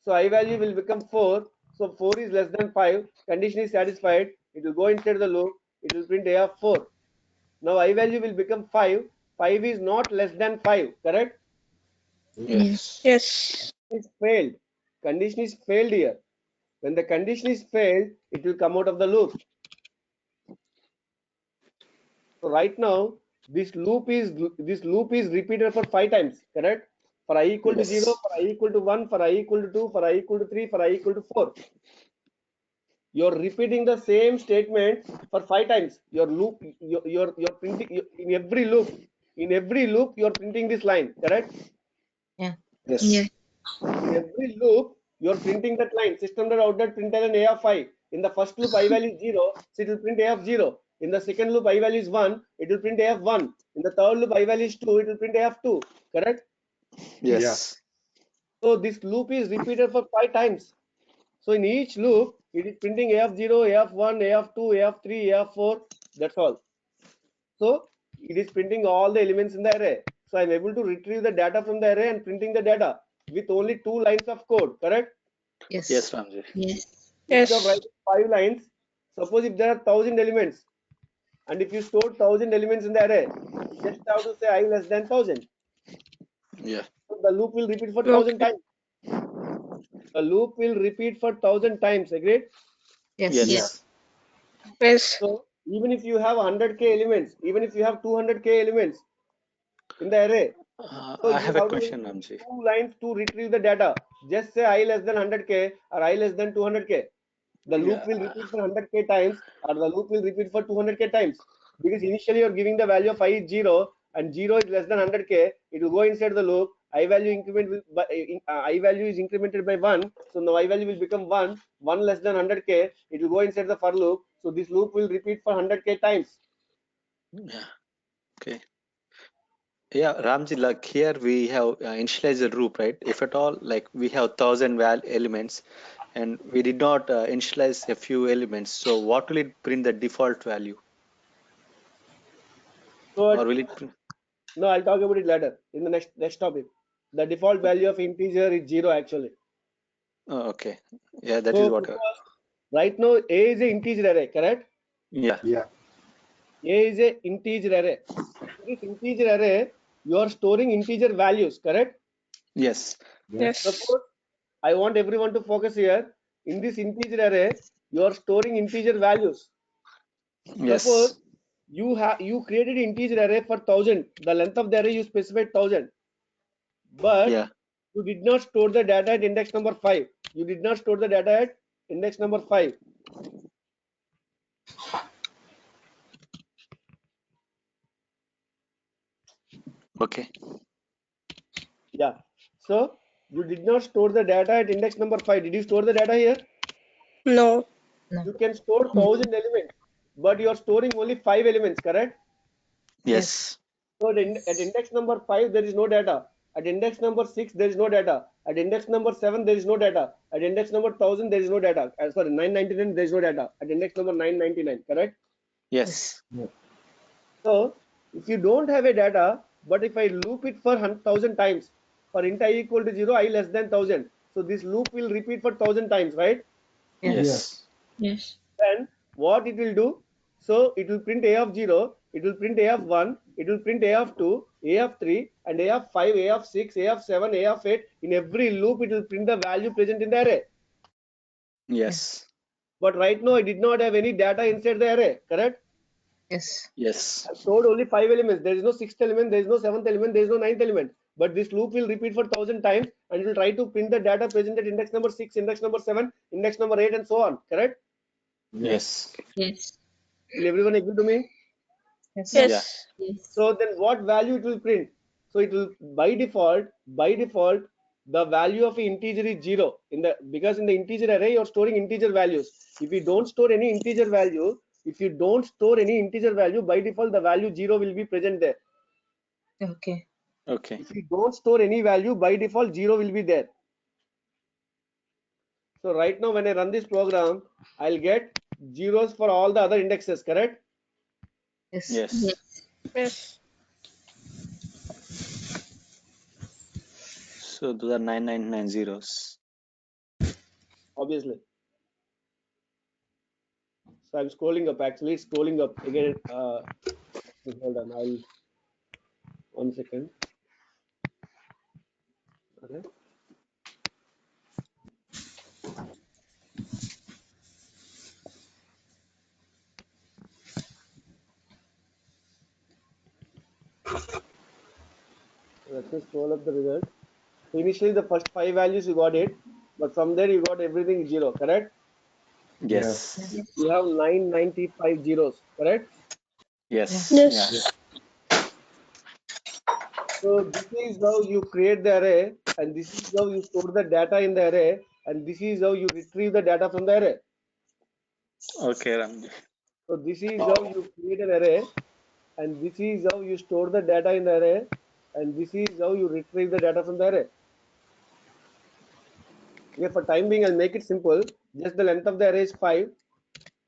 Speaker 2: So I value will become 4. So 4 is less than 5. Condition is satisfied. It will go inside the loop. It will print a of 4. Now I value will become 5. 5 is not less than 5. Correct?
Speaker 3: Yes.
Speaker 6: Yes.
Speaker 2: It's failed. Condition is failed here. When the condition is failed, it will come out of the loop. So right now, this loop is repeated for 5 times. Correct? For I equal to
Speaker 3: Yes.
Speaker 2: 0, for I equal to 1, for I equal to 2, for I equal to 3, for I equal to 4. You're repeating the same statement for 5 times. Your loop, you're printing in every loop. In every loop, you're printing this line. Correct?
Speaker 4: Yeah.
Speaker 5: Yes.
Speaker 4: Yeah.
Speaker 2: In every loop, you're printing that line. System.out.println a of 5. In the first loop, I value is 0, so it will print a of 0. In the second loop, I value is 1, it will print a of 1. In the third loop, I value is 2, it will print a of 2. Correct?
Speaker 3: Yes.
Speaker 2: So this loop is repeated for 5 times. So in each loop, it is printing a of 0, a of 1, a of 2, a of 3, a of 4. That's all. So it is printing all the elements in the array. So I'm able to retrieve the data from the array and printing the data with only 2 lines of code. Correct?
Speaker 4: Yes.
Speaker 3: Yes, Ramji.
Speaker 4: Yes.
Speaker 2: Instead of
Speaker 6: Yes.
Speaker 2: writing 5 lines, suppose if there are 1000 elements, and if you store 1000 elements in the array, just have to say I less than 1000.
Speaker 3: Yeah.
Speaker 2: So the loop will repeat for 1000
Speaker 6: Okay.
Speaker 2: times. The loop will repeat for 1000 times. Agreed?
Speaker 4: Yes.
Speaker 3: Yes.
Speaker 5: Yeah.
Speaker 6: Yes.
Speaker 2: So even if you have 100k elements, even if you have 200k elements in the array, so
Speaker 3: I
Speaker 2: you
Speaker 3: have a
Speaker 2: have to
Speaker 3: question,
Speaker 2: use
Speaker 3: Ramji.
Speaker 2: 2 lines to retrieve the data. Just say I less than 100k or I less than 200k. The loop will
Speaker 3: Yeah.
Speaker 2: repeat for 100k times or the loop will repeat for 200k times. Because initially you're giving the value of I is 0 and 0 is less than 100k. It will go inside the loop. I value increment will, I value is incremented by 1. So now I value will become 1. 1 less than 100k. It will go inside the for loop. So this loop will repeat for 100k times.
Speaker 3: Yeah. Okay. Yeah, Ramji, like here we have initialized the loop, right? If at all, like we have 1000 elements and we did not initialize a few elements, so what will it print the default value?
Speaker 2: So
Speaker 3: Or will it print?
Speaker 2: no, I'll talk about it later in the next topic. The default value of integer is 0 actually.
Speaker 3: Oh, okay. Yeah, that is
Speaker 2: So
Speaker 3: what.
Speaker 2: because right now A is an integer array, correct?
Speaker 3: Yeah.
Speaker 5: Yeah.
Speaker 2: A is a integer array. In this integer array, you are storing integer values, correct?
Speaker 3: Yes.
Speaker 6: Yes.
Speaker 2: Suppose I want everyone to focus here. In this integer array, you are storing integer values. Suppose
Speaker 3: Yes.
Speaker 2: you created integer array for 1000. The length of the array you specified 1000, but
Speaker 3: Yeah.
Speaker 2: you did not store the data at index number 5. You did not store the data at index number 5.
Speaker 3: Okay.
Speaker 2: Yeah. So you did not store the data at index number 5. Did you store the data here?
Speaker 6: No.
Speaker 4: No.
Speaker 2: You can store 1000 elements, but you are storing only 5 elements, correct?
Speaker 3: Yes.
Speaker 2: So at index number 5, there is no data. At index number 6, there is no data. At index number 7, there is no data. At index number 1000, there is no data. Sorry, 999, there is no data. At index number 999, correct?
Speaker 3: Yes.
Speaker 2: So if you don't have a data, but if I loop it for 1000 times, for int I equal to 0, I less than 1000. So this loop will repeat for 1000 times, right?
Speaker 4: Yes.
Speaker 3: Yes.
Speaker 4: Yes.
Speaker 2: Then what it will do? So it will print a of 0, it will print a of 1, it will print a of 2, a of 3, and a of 5, a of 6, a of 7, a of 8. In every loop, it will print the value present in the array.
Speaker 3: Yes.
Speaker 2: But right now, I did not have any data inside the array, correct?
Speaker 4: Yes.
Speaker 3: Yes.
Speaker 2: I stored only 5 elements. There is no 6th element, there is no 7th element, there is no 9th element. But this loop will repeat for 1000 times and it will try to print the data present at index number 6, index number 7, index number 8, and so on, correct?
Speaker 3: Yes.
Speaker 4: Yes.
Speaker 2: Will everyone agree to me?
Speaker 4: Yes.
Speaker 3: Yeah.
Speaker 6: Yes.
Speaker 4: Yes.
Speaker 2: So then what value it will print? So it will by default, the value of an integer is 0 because in the integer array you're storing integer values. If you don't store any integer value, by default the value 0 will be present there.
Speaker 4: Okay.
Speaker 3: Okay.
Speaker 2: If you don't store any value, by default 0 will be there. So right now when I run this program, I'll get zeros for all the other indexes, correct?
Speaker 4: Yes.
Speaker 3: Yes.
Speaker 6: Yes.
Speaker 3: So those are 999 zeros.
Speaker 2: Obviously. So I'm scrolling up. Actually, it's scrolling up again. Hold on. I'll 1 second. Okay. Let me scroll up the result. So initially, the first 5 values you got it, but from there you got everything 0. Correct?
Speaker 3: Yes.
Speaker 2: You have 995 zeros. Correct?
Speaker 3: Yes.
Speaker 6: Yes.
Speaker 3: Yeah.
Speaker 2: So this is how you create the array, and this is how you store the data in the array, and this is how you retrieve the data from the array.
Speaker 3: Okay, Ramji.
Speaker 2: So this is how you create an array, and this is how you store the data in the array, and this is how you retrieve the data from the array. Okay, for time being, I'll make it simple. Just the length of the array is 5.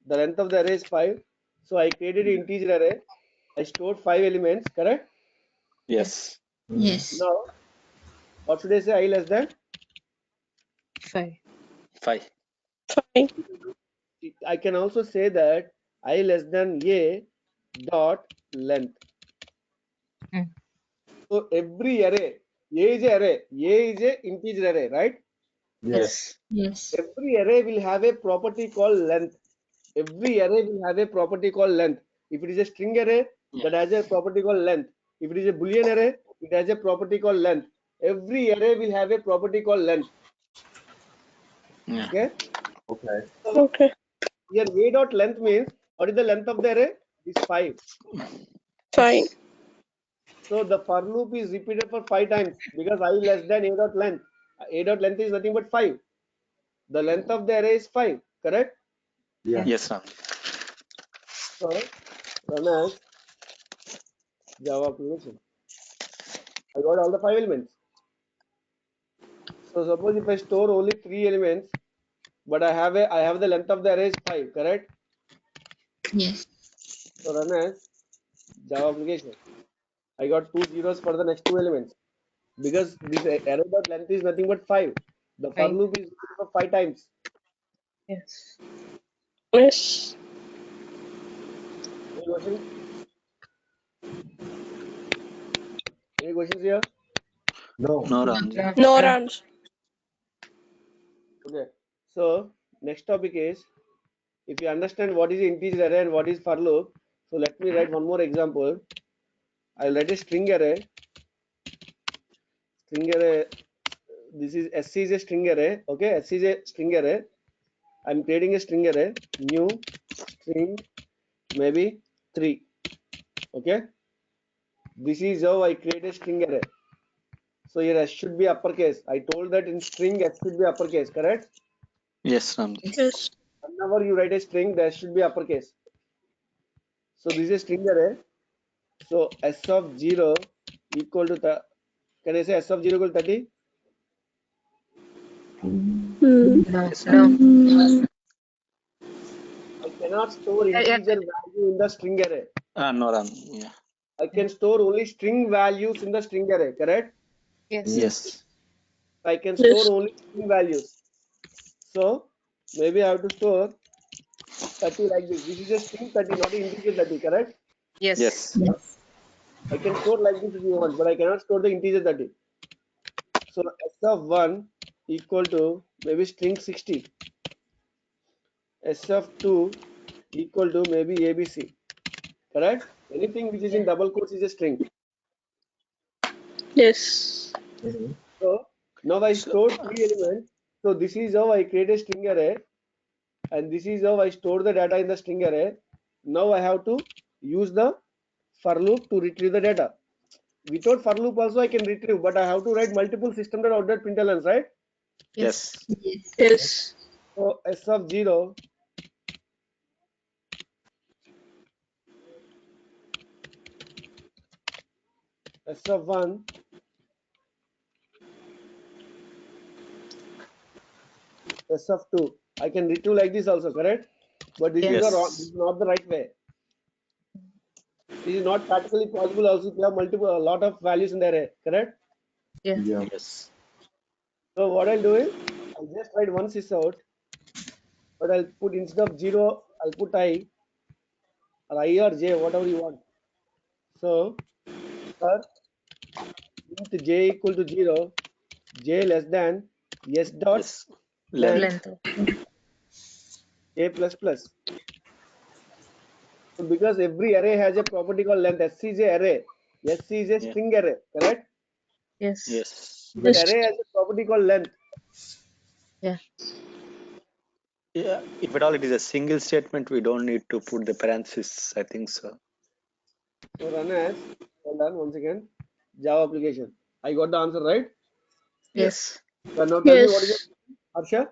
Speaker 2: The length of the array is 5. So I created an integer array. I stored 5 elements, correct?
Speaker 3: Yes.
Speaker 4: Yes.
Speaker 2: Now, what should I say? I less than?
Speaker 4: 5.
Speaker 3: 5.
Speaker 6: 5.
Speaker 2: I can also say that I less than a dot length.
Speaker 4: Mm.
Speaker 2: So every array, a is a array, a is a integer array, right?
Speaker 3: Yes.
Speaker 4: Yes.
Speaker 2: Every array will have a property called length. Every array will have a property called length. If it is a string array, that has a property called length. If it is a Boolean array, it has a property called length. Every array will have a property called length.
Speaker 3: Yeah.
Speaker 2: Okay.
Speaker 5: Okay.
Speaker 6: Okay.
Speaker 2: Here a dot length means what is the length of the array? It is 5.
Speaker 6: 5.
Speaker 2: So the for loop is repeated for 5 times because I less than a dot length. A dot length is nothing but 5. The length of the array is 5. Correct.
Speaker 5: Yeah.
Speaker 3: Yes, Ramji.
Speaker 2: So run as Java application. I got all the 5 elements. So suppose if I store only 3 elements, but I have the length of the array is 5, correct?
Speaker 4: Yes.
Speaker 2: So run as Java application. I got 2 zeros for the next 2 elements because this array dot length is nothing but 5. The for
Speaker 4: 5.
Speaker 2: loop is repeated for 5 times.
Speaker 4: Yes.
Speaker 6: Yes.
Speaker 2: Any questions? Any questions here?
Speaker 5: No.
Speaker 3: No, Ramji.
Speaker 6: No rounds.
Speaker 2: Okay. So next topic is, if you understand what is integer array and what is for loop, so let me write one more example. I'll write a string array. String array. This is S is a string array. Okay, S is a string array. I'm creating a string array. New string maybe 3. Okay. This is how I create a string array. So here S should be uppercase. I told that in string S should be uppercase. Correct?
Speaker 3: Yes, Ramji.
Speaker 6: Yes.
Speaker 2: Whenever you write a string, there should be uppercase. So this is a string array. So S of 0 equal to can I say S of 0 equal to 30?
Speaker 6: Hmm.
Speaker 4: No. No.
Speaker 2: I cannot store
Speaker 4: Yeah.
Speaker 2: integer value in the string array.
Speaker 3: No, Ramji. Yeah.
Speaker 2: I can store only string values in the string array, correct?
Speaker 4: Yes.
Speaker 3: Yes.
Speaker 2: I can store
Speaker 6: Yes.
Speaker 2: only string values. So maybe I have to store 30 like this. This is a string 30, not an integer 30, correct?
Speaker 4: Yes.
Speaker 3: Yes.
Speaker 4: Yes.
Speaker 2: I can store like this if you want, but I cannot store the integer 30. So S of 1 equal to maybe string 60. S of 2 equal to maybe ABC. Correct? Anything which is in double quotes is a string.
Speaker 6: Yes.
Speaker 2: So now I stored 3 elements. So this is how I create a string array, and this is how I store the data in the string array. Now I have to use the for loop to retrieve the data. Without for loop also I can retrieve, but I have to write multiple system.out.println, right?
Speaker 3: Yes.
Speaker 6: Yes.
Speaker 2: So S of 0 S of 1 S of 2. I can retrieve like this also, correct? But this is
Speaker 3: Yes.
Speaker 2: the wrong, this is not the right way. This is not practically possible also if you have a lot of values in the array, correct?
Speaker 4: Yes.
Speaker 5: Yeah.
Speaker 3: Yes.
Speaker 2: So what I'll do is I'll just write one sys out, but I'll put instead of 0 I'll put I or I or J, whatever you want. So for int j equal to 0, j less than s dot
Speaker 3: Yes. Length.
Speaker 4: Length of.
Speaker 2: j plus plus. So because every array has a property called length, S is a array, S is a
Speaker 3: Yeah.
Speaker 2: string array, correct?
Speaker 4: Yes.
Speaker 3: Yes.
Speaker 2: That array has a property called length.
Speaker 4: Yeah.
Speaker 3: Yeah. If at all it is a single statement, we don't need to put the parenthesis. I think so.
Speaker 2: So run as, hold on once again, Java application. I got the answer, right?
Speaker 4: Yes.
Speaker 2: So now tell me what is it, Harsha?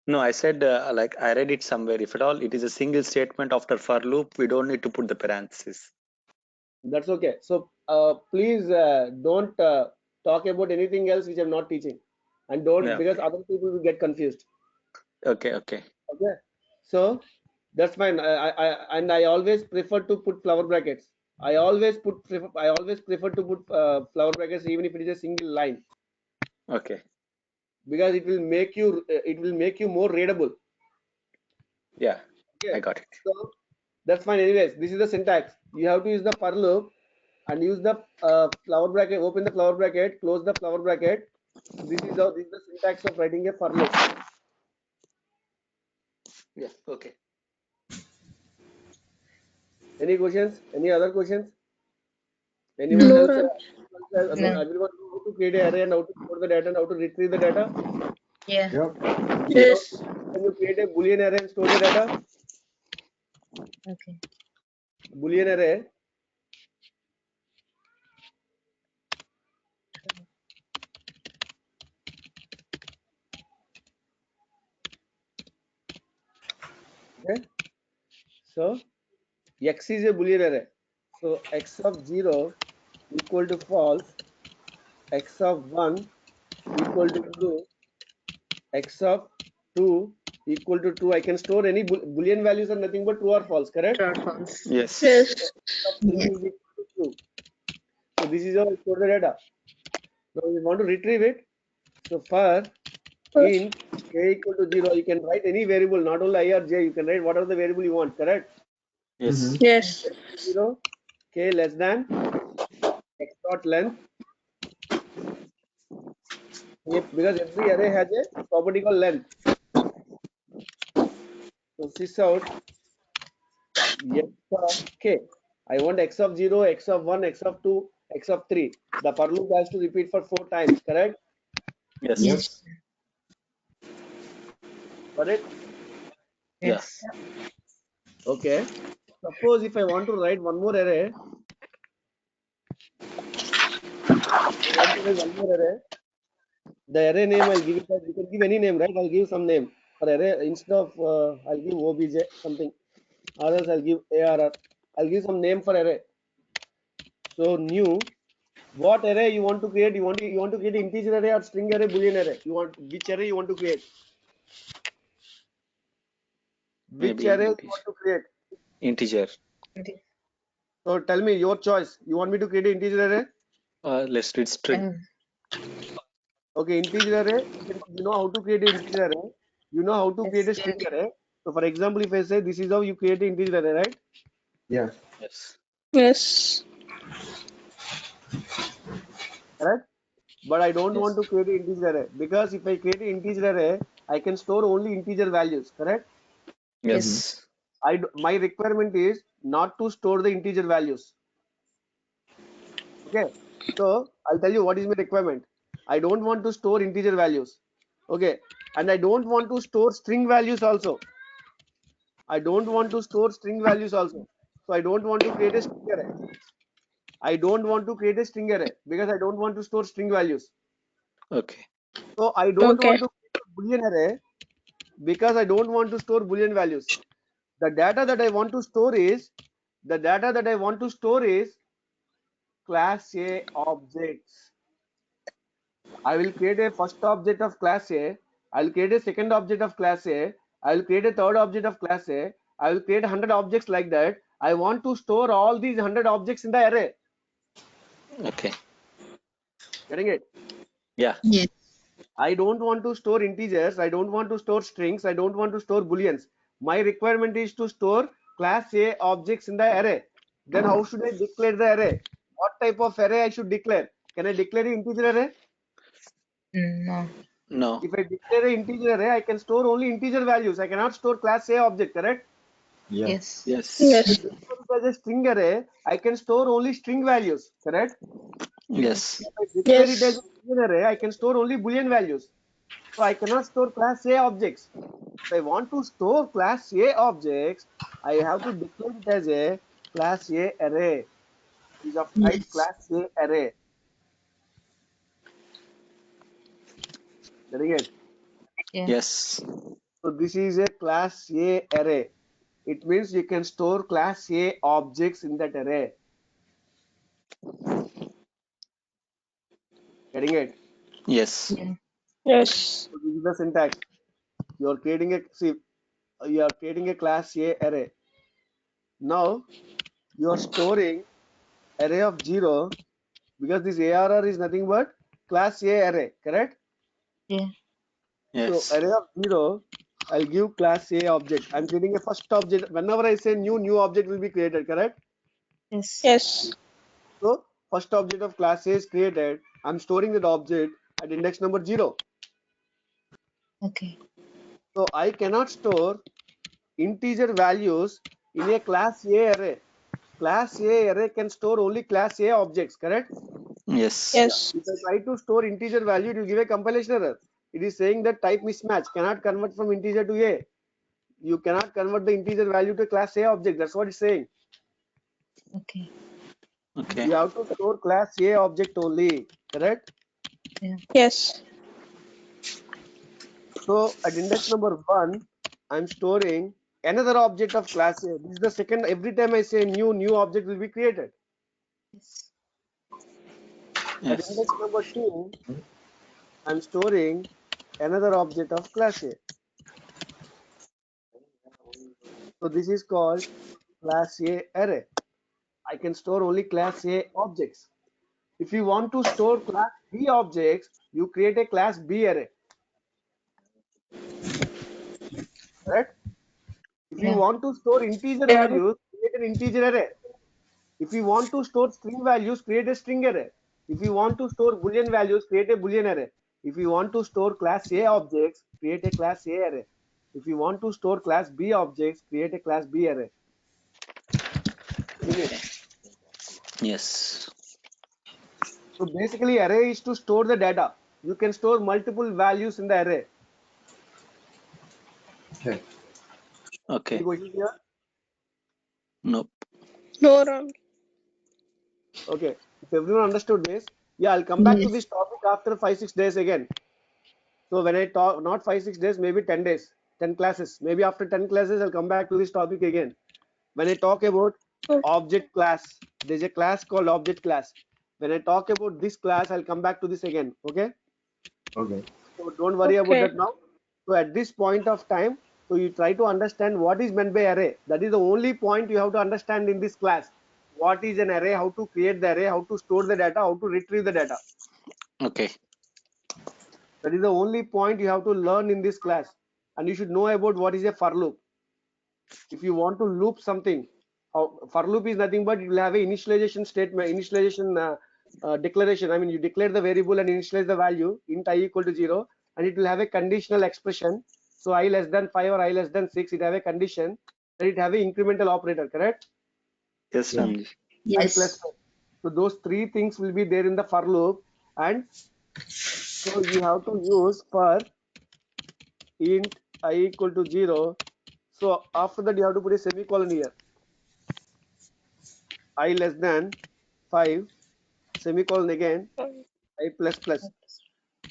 Speaker 3: No, I said like I read it somewhere. If at all it is a single statement after for loop, we don't need to put the parenthesis.
Speaker 2: That's okay. So please don't talk about anything else which I'm not teaching, and don't
Speaker 3: Yeah,
Speaker 2: because
Speaker 3: okay.
Speaker 2: other people will get confused.
Speaker 3: Okay. Okay.
Speaker 2: Okay. So that's fine. I always prefer to put flower brackets. I always prefer to put flower brackets even if it is a single line,
Speaker 3: Okay.
Speaker 2: because it will make you more readable.
Speaker 3: Yeah,
Speaker 2: Okay.
Speaker 3: I got it.
Speaker 2: So that's fine. Anyways, this is the syntax. You have to use the for loop and use the flower bracket. Open the flower bracket, close the flower bracket. This is the syntax of writing a for loop.
Speaker 3: Yeah. Okay.
Speaker 2: Any questions? Any other questions? Anyone
Speaker 7: No,
Speaker 2: else?
Speaker 7: Ram.
Speaker 4: No.
Speaker 2: Everyone know how to create an array and how to store the data and how to retrieve the data.
Speaker 4: Yeah.
Speaker 5: Yep.
Speaker 7: Yes.
Speaker 2: Can you create a Boolean array and store the data?
Speaker 4: Okay.
Speaker 2: Boolean array. Okay. So x is a Boolean array. So x of 0 equal to false, x of 1 equal to true, x of 2 equal to 2. I can store any Boolean values are nothing but true or false, correct?
Speaker 4: True or false.
Speaker 3: Yes.
Speaker 7: Yes.
Speaker 2: X of 3
Speaker 4: Yeah.
Speaker 2: is equal to 2. So this is how I store the data. Now you want to retrieve it. So for int k equal to 0, you can write any variable, not only I or j, you can write whatever the variable you want, correct?
Speaker 3: Yes.
Speaker 7: Yes.
Speaker 2: 0, k less than x dot length, because every array has a property called length. So sys out x of k. I want x of 0, x of 1, x of 2, x of 3. The for loop has to repeat for 4 times, correct?
Speaker 3: Yes.
Speaker 4: Yes.
Speaker 2: Got it?
Speaker 3: Yeah.
Speaker 4: Yes.
Speaker 2: Okay. Suppose if I want to write one more array, the array name I'll give it as, you can give any name, right? I'll give some name for array instead of I'll give obj something, or else I'll give arr. I'll give some name for array. So new, what array you want to create? You want to create integer array or string array, boolean array? You want which array you want to create? Which
Speaker 3: Maybe
Speaker 2: array you
Speaker 3: integer.
Speaker 2: want to create?
Speaker 3: Integer.
Speaker 2: So tell me your choice. You want me to create an integer array?
Speaker 3: Let's read string.
Speaker 2: Okay, integer array. You know how to create an integer array. You know how to create a string array. So for example, if I say this is how you create an integer array, right?
Speaker 5: Yes.
Speaker 3: Yes.
Speaker 7: Yes.
Speaker 2: Correct? But I don't
Speaker 3: Yes.
Speaker 2: want to create an integer array, because if I create an integer array, I can store only integer values. Correct?
Speaker 3: Yes.
Speaker 2: My requirement is not to store the integer values. Okay, so I'll tell you what is my requirement. I don't want to store integer values. Okay, and I don't want to store string values also. I don't want to store string values also. So I don't want to create a string array. I don't want to create a string array because I don't want to store string values.
Speaker 3: Okay.
Speaker 2: So I don't
Speaker 7: Okay.
Speaker 2: want to create a Boolean array because I don't want to store Boolean values. The data that I want to store is class A objects. I will create a first object of class A. I will create a second object of class A. I will create a third object of class A. I will create 100 objects like that. I want to store all these 100 objects in the array.
Speaker 3: Okay.
Speaker 2: Getting it?
Speaker 3: Yeah.
Speaker 2: I don't want to store integers. I don't want to store strings. I don't want to store booleans. My requirement is to store class A objects in the array. Then how should I declare the array? What type of array I should declare? Can I declare an integer array?
Speaker 4: No.
Speaker 3: No.
Speaker 2: If I declare an integer array, I can store only integer values. I cannot store class A object, correct?
Speaker 5: Yeah.
Speaker 4: Yes.
Speaker 3: Yes.
Speaker 7: Yes.
Speaker 2: If I as a string array, I can store only string values, correct?
Speaker 3: Yes.
Speaker 2: If I declare it as
Speaker 7: Yes.
Speaker 2: a Boolean array, I can store only Boolean values. So I cannot store class A objects. If I want to store class A objects, I have to declare it as a class A array. It is of type
Speaker 7: Yes.
Speaker 2: class A array. Getting it?
Speaker 4: Yeah.
Speaker 3: Yes.
Speaker 2: So this is a class A array. It means you can store class A objects in that array. Getting it?
Speaker 3: Yes.
Speaker 4: Yeah.
Speaker 7: Yes.
Speaker 2: So this is the syntax. You are creating a class A array. Now you are storing array of 0 because this ARR is nothing but class A array, correct?
Speaker 4: Yeah.
Speaker 3: Yes.
Speaker 2: So array of 0, I'll give class A object. I'm creating a first object. Whenever I say new object will be created, correct?
Speaker 4: Yes.
Speaker 7: Yes.
Speaker 2: So first object of class A is created. I'm storing that object at index number 0.
Speaker 4: Okay.
Speaker 2: So I cannot store integer values in a class A array. Class A array can store only class A objects, correct?
Speaker 3: Yes.
Speaker 7: Yes.
Speaker 2: If I try to store integer value, it will give a compilation error. It is saying that type mismatch cannot convert from integer to A. You cannot convert the integer value to a class A object. That's what it's saying.
Speaker 4: Okay.
Speaker 3: Okay.
Speaker 2: You have to store class A object only, correct?
Speaker 7: Yes.
Speaker 2: So at index number 1, I'm storing another object of class A. This is the second. Every time I say new object will be created.
Speaker 4: Yes.
Speaker 2: At
Speaker 3: Yes.
Speaker 2: index number 2, I'm storing another object of class A. So this is called class A array. I can store only class A objects. If you want to store class B objects, you create a class B array. Correct? If you
Speaker 4: Yeah.
Speaker 2: want to store integer
Speaker 7: Yeah.
Speaker 2: values, create an integer array. If you want to store string values, create a string array. If you want to store Boolean values, create a Boolean array. If you want to store class A objects, create a class A array. If you want to store class B objects, create a class B array. Getting it?
Speaker 3: Yes.
Speaker 2: So basically, array is to store the data. You can store multiple values in the array.
Speaker 5: Okay.
Speaker 3: Okay.
Speaker 2: Any questions here?
Speaker 3: Nope.
Speaker 7: No, Ram.
Speaker 2: Okay. If everyone understood this, yeah, I'll come back to
Speaker 4: Yes.
Speaker 2: this topic after 5-6 days again. So when I talk, not 5-6 days, maybe 10 days, 10 classes. Maybe after 10 classes, I'll come back to this topic again. When I talk about
Speaker 7: Okay.
Speaker 2: object class, there's a class called object class. When I talk about this class, I'll come back to this again. Okay.
Speaker 5: Okay.
Speaker 2: So don't worry about
Speaker 7: Okay.
Speaker 2: that now. So at this point of time, so you try to understand what is meant by array. That is the only point you have to understand in this class. What is an array, how to create the array, how to store the data, how to retrieve the data.
Speaker 3: Okay.
Speaker 2: That is the only point you have to learn in this class. And you should know about what is a for loop. If you want to loop something, for loop is nothing but you will have a initialization statement, initialization declaration. I mean, you declare the variable and initialize the value int I equal to 0, and it will have a conditional expression. So I less than 5 or I less than 6, it have a condition, and it have a incremental operator, correct?
Speaker 3: Yes,
Speaker 5: Yeah.
Speaker 3: Ramji.
Speaker 2: I plus 5. So those three things will be there in the for loop, and so you have to use for int I equal to 0. So after that you have to put a semicolon here. I less than 5, semicolon again, I plus plus.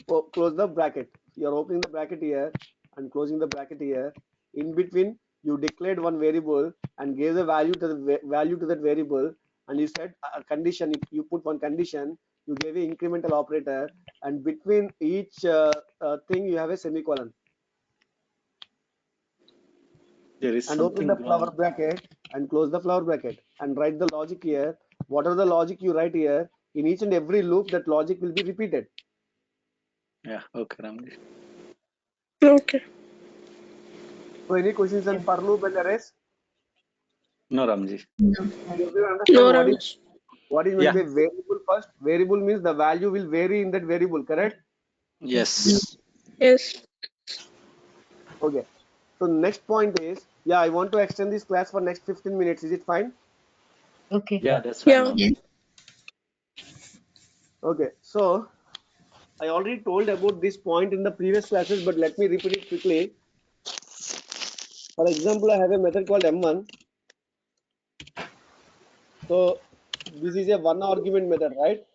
Speaker 2: Close the bracket. You are opening the bracket here and closing the bracket here. In between, you declared one variable and gave the value to the value to that variable, and you said a condition. If you put one condition, you gave an incremental operator, and between each thing you have a semicolon.
Speaker 3: There is
Speaker 2: And open
Speaker 3: something
Speaker 2: the flower
Speaker 3: wrong.
Speaker 2: bracket and close the flower bracket and write the logic here. Whatever the logic you write here, in each and every loop, that logic will be repeated.
Speaker 3: Yeah. Okay, Ramji.
Speaker 7: Okay.
Speaker 2: So any questions on for loop and arrays?
Speaker 3: No, Ramji.
Speaker 4: No.
Speaker 2: You will understand
Speaker 7: No,
Speaker 2: what is
Speaker 7: Ramji.
Speaker 2: meant
Speaker 3: Yeah.
Speaker 2: by variable first. Variable means the value will vary in that variable, correct?
Speaker 3: Yes.
Speaker 7: Yes.
Speaker 2: Okay. So next point is, yeah, I want to extend this class for next 15 minutes. Is it fine?
Speaker 4: Okay.
Speaker 3: Yeah, that's fine.
Speaker 7: Yeah.
Speaker 3: Now.
Speaker 4: Yes.
Speaker 2: Okay. So I already told about this point in the previous classes, but let me repeat it quickly. For example, I have a method called M1. So this is a one argument method, right?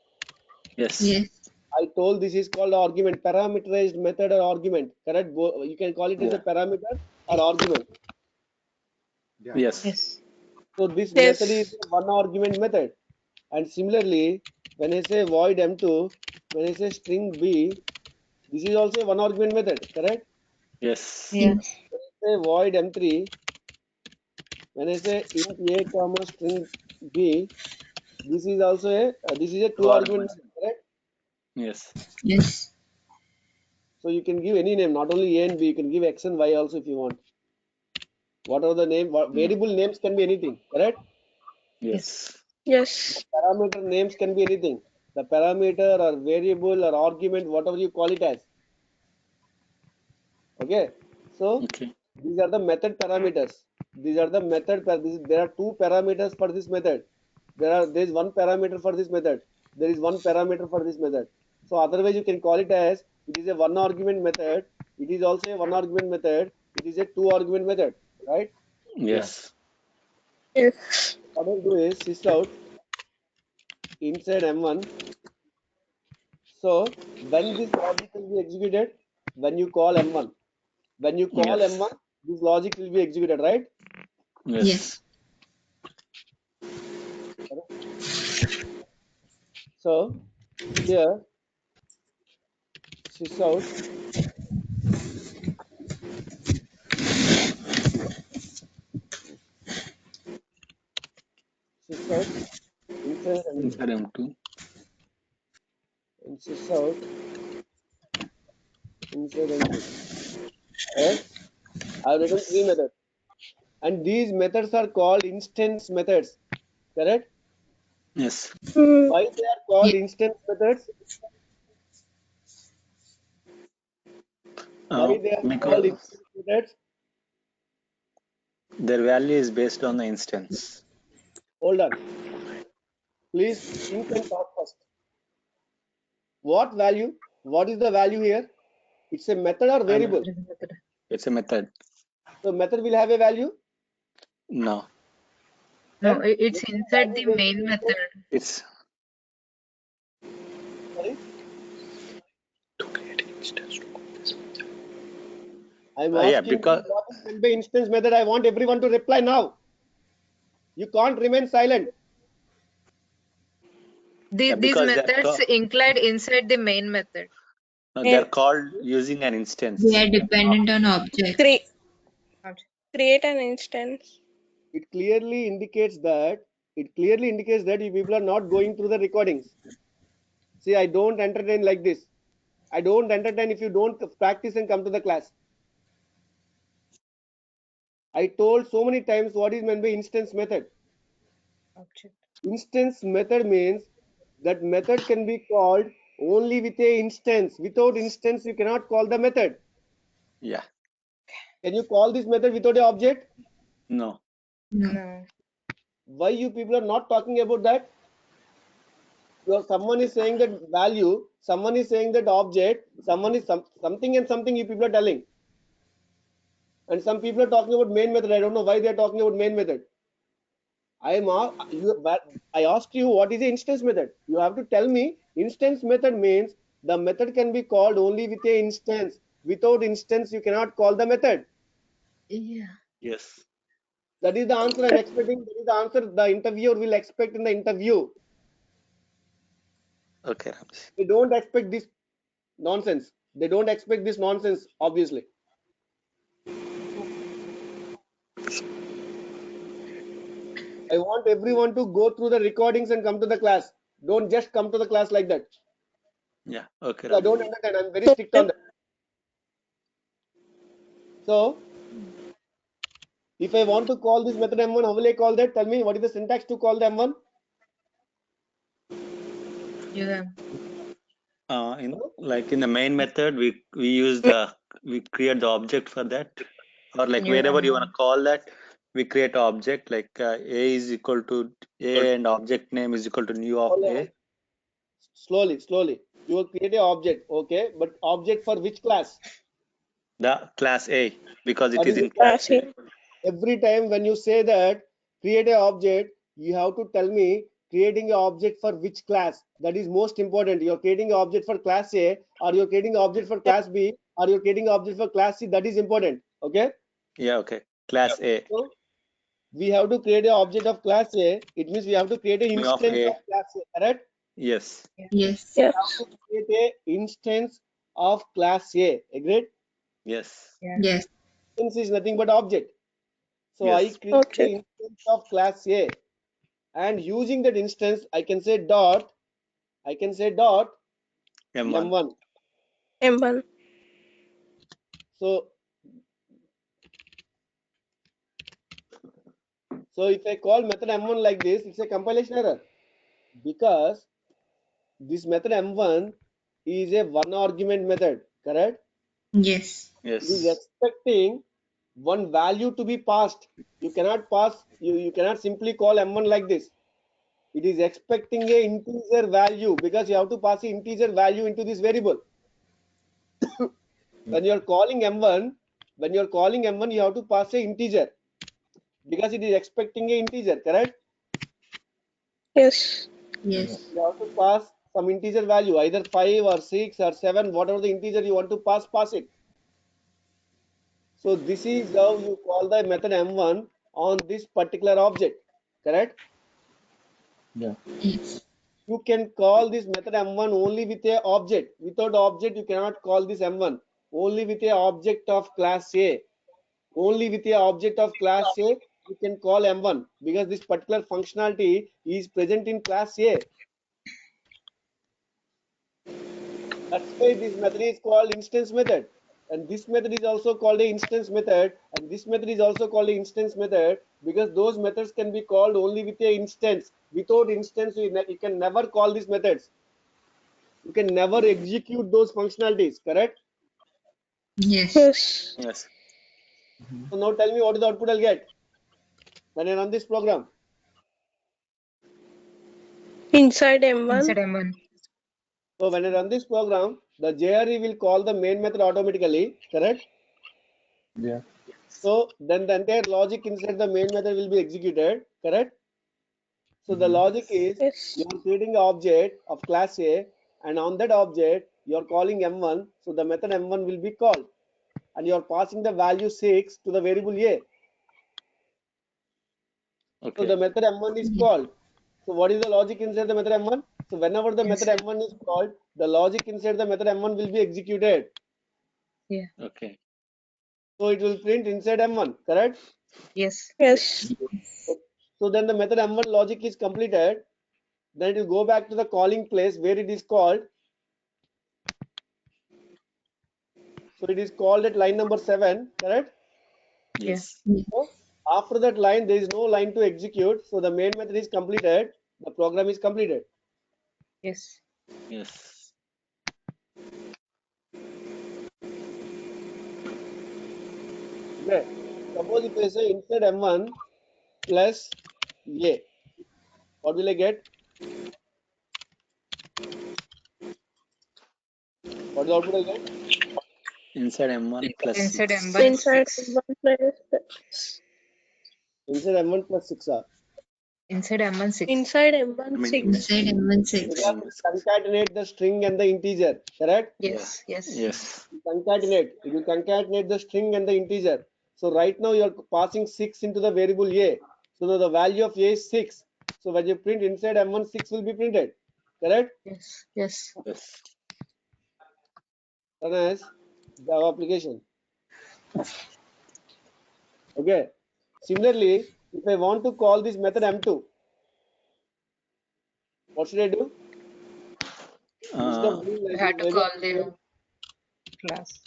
Speaker 3: Yes.
Speaker 4: Yes.
Speaker 2: I told this is called argument, parameterized method or argument, correct? You can call it as a
Speaker 3: Yeah.
Speaker 2: parameter or argument.
Speaker 5: Yeah.
Speaker 3: Yes.
Speaker 4: Yes.
Speaker 2: So this
Speaker 7: Yes.
Speaker 2: method is a one argument method. And similarly, when I say void M2, when I say string B, this is also a one argument method, correct?
Speaker 3: Yes.
Speaker 4: Yeah.
Speaker 2: When I say void M3, when I say int A comma string B, this is also a two argument method, correct?
Speaker 3: Yes.
Speaker 4: Yes.
Speaker 2: So you can give any name, not only A and B, you can give X and Y also if you want. Whatever the name, variable names can be anything, correct?
Speaker 3: Yes.
Speaker 7: Yes.
Speaker 2: Parameter names can be anything. The parameter or variable or argument, whatever you call it as. Okay. So
Speaker 3: Okay.
Speaker 2: these are the method parameters. These are the method. There are two parameters for this method. There is one parameter for this method. There is one parameter for this method. So otherwise you can call it as it is a one argument method. It is also a one argument method. It is a two argument method, right?
Speaker 3: Yes.
Speaker 7: Yes.
Speaker 2: What I'll do is sys out inside M1. So when this logic will be executed, when you call M1, when you call
Speaker 3: Yes.
Speaker 2: M1, this logic will be executed, right?
Speaker 3: Yes.
Speaker 2: So here sys out sys out inside M2
Speaker 3: Inside M2.
Speaker 2: and sys out inside M2. Right? I have written three methods, and these methods are called instance methods. Correct?
Speaker 3: Yes.
Speaker 2: Why they are called
Speaker 4: Yeah.
Speaker 2: instance methods? Why they are called
Speaker 3: Because
Speaker 2: instance methods?
Speaker 3: their value is based on the instance.
Speaker 2: Hold on. Please think and talk first. What value? What is the value here? It's a method or variable.
Speaker 3: It's a method.
Speaker 2: So method will have a value.
Speaker 3: No.
Speaker 4: No,
Speaker 2: Then
Speaker 4: it's
Speaker 2: what is
Speaker 4: inside
Speaker 2: value
Speaker 4: the
Speaker 2: going to
Speaker 4: main
Speaker 2: be
Speaker 4: method.
Speaker 2: stored?
Speaker 3: It's
Speaker 2: Sorry?
Speaker 3: to create an instance to call this method.
Speaker 2: I'm
Speaker 3: Yeah,
Speaker 2: asking
Speaker 3: because
Speaker 2: you what is meant by instance method. I want everyone to reply now. You can't remain silent.
Speaker 4: These
Speaker 3: because
Speaker 4: methods include inside the main method.
Speaker 3: they're called using an instance.
Speaker 4: They are dependent on object.
Speaker 7: Create an instance.
Speaker 2: It clearly indicates that you people are not going through the recordings. See, I don't entertain like this. I don't entertain if you don't practice and come to the class. I told so many times what is meant by instance method.
Speaker 4: Object.
Speaker 2: Instance method means that method can be called only with a instance. Without instance, you cannot call the method.
Speaker 3: Yeah.
Speaker 2: Can you call this method without a object?
Speaker 3: No.
Speaker 4: No.
Speaker 2: Why you people are not talking about that? Someone is saying that value, someone is saying that object, someone is something and something you people are telling. And some people are talking about main method. I don't know why they are talking about main method. I asked you what is the instance method. You have to tell me instance method means the method can be called only with a instance. Without instance, you cannot call the method.
Speaker 4: Yeah.
Speaker 3: Yes.
Speaker 2: That is the answer I'm expecting. That is the answer the interviewer will expect in the interview.
Speaker 3: Okay, Ramji.
Speaker 2: They don't expect this nonsense. They don't expect this nonsense, obviously. I want everyone to go through the recordings and come to the class. Don't just come to the class like that.
Speaker 3: Yeah. Okay,
Speaker 2: I don't
Speaker 3: Ramji.
Speaker 2: understand. I'm very strict on that. So If I want to call this method M1, how will I call that? Tell me, what is the syntax to call the M1?
Speaker 4: Yeah.
Speaker 3: In the main method, we use we create the object for that, or like
Speaker 4: New
Speaker 3: wherever you
Speaker 4: M1.
Speaker 3: want to call that, we create an object like a is equal to a and object name is equal to new of a.
Speaker 2: Slowly. You will create an object, okay? But object for which class?
Speaker 3: The class A, because it
Speaker 2: What
Speaker 3: is
Speaker 2: is
Speaker 3: in
Speaker 2: it?
Speaker 3: class A.
Speaker 2: Every time when you say that create an object, you have to tell me creating an object for which class. That is most important. You're creating an object for class A, or you're creating an object for class B, or you're creating an object for class C. That is important. Okay.
Speaker 3: Yeah, okay. Class A.
Speaker 2: So we have to create an object of class A. It means we have to create an
Speaker 3: New of
Speaker 2: instance
Speaker 3: A.
Speaker 2: of class A. Correct?
Speaker 3: Yes.
Speaker 6: Yes.
Speaker 2: We have to create an instance of class A. Agreed?
Speaker 3: Yes.
Speaker 4: Yeah.
Speaker 6: Yes.
Speaker 2: Instance is nothing but object. So I
Speaker 3: Yes.
Speaker 2: create the instance of class A, and using that instance, I can say dot
Speaker 3: M1.
Speaker 2: M1.
Speaker 7: M1.
Speaker 2: So if I call method M1 like this, it's a compilation error, because this method M1 is a one argument method, correct?
Speaker 6: Yes.
Speaker 2: It is
Speaker 3: Yes.
Speaker 2: expecting one value to be passed. You cannot pass, you cannot simply call M1 like this. It is expecting a integer value, because you have to pass an integer value into this variable. When you're calling M1, you have to pass a integer, because it is expecting a integer, correct?
Speaker 7: Yes.
Speaker 6: Yes.
Speaker 2: You have to pass some integer value, either 5 or 6 or 7, whatever the integer you want to pass it. So this is how you call the method M1 on this particular object, correct?
Speaker 6: Yes.
Speaker 2: You can call this method M1 only with a object. Without object, you cannot call this M1. Only with a object of class A. Only with a object of class A, you can call M1, because this particular functionality is present in class A. That's why this method is called instance method. And this method is also called a instance method. And this method is also called a instance method, because those methods can be called only with a instance. Without instance, you can never call these methods. You can never execute those functionalities, correct?
Speaker 6: Yes.
Speaker 7: Yes.
Speaker 3: Yes.
Speaker 2: So now tell me, what is the output I'll get when I run this program?
Speaker 7: Inside M1.
Speaker 4: Inside M1.
Speaker 2: So when I run this program, the JRE will call the main method automatically, correct?
Speaker 5: Yeah.
Speaker 2: So then the entire logic inside the main method will be executed, correct? So the logic is,
Speaker 7: Yes.
Speaker 2: you are creating an object of class A, and on that object you are calling M1. So the method M1 will be called, and you are passing the value 6 to the variable A. So
Speaker 3: Okay.
Speaker 2: the method M1 is called. So what is the logic inside the method M1? So whenever the method M1 is called, the logic inside the method M1 will be executed.
Speaker 4: Yeah.
Speaker 3: Okay.
Speaker 2: So it will print inside M1, correct?
Speaker 4: Yes.
Speaker 7: Yes.
Speaker 2: So then the method M1 logic is completed. Then it will go back to the calling place where it is called. So it is called at line number 7, correct?
Speaker 3: Yes.
Speaker 2: So after that line, there is no line to execute. So the main method is completed. The program is completed.
Speaker 4: Yes.
Speaker 3: Yes.
Speaker 2: Okay. Suppose if I say inside M1 plus A, what will I get? What is the output I get?
Speaker 3: Inside M1 plus
Speaker 4: Inside
Speaker 3: 6.
Speaker 4: M1
Speaker 7: Inside
Speaker 4: 6.
Speaker 7: M1 plus.
Speaker 2: Inside M1 plus 6.
Speaker 4: Inside M1 6.
Speaker 7: Inside M1 6.
Speaker 6: Inside M1 6.
Speaker 2: Because it concatenate the string and the integer, correct?
Speaker 4: Yes. Yes.
Speaker 3: Yes.
Speaker 2: It will concatenate the string and the integer. So right now you are passing 6 into the variable A. So the value of A is 6. So when you print inside M1, 6 will be printed, correct?
Speaker 4: Yes. Yes.
Speaker 3: Yes.
Speaker 2: Run as Java application. Okay. Similarly, if I want to call this method M2, what should I do? Instead of doing
Speaker 4: We
Speaker 2: like
Speaker 4: had
Speaker 2: this,
Speaker 4: to call the class.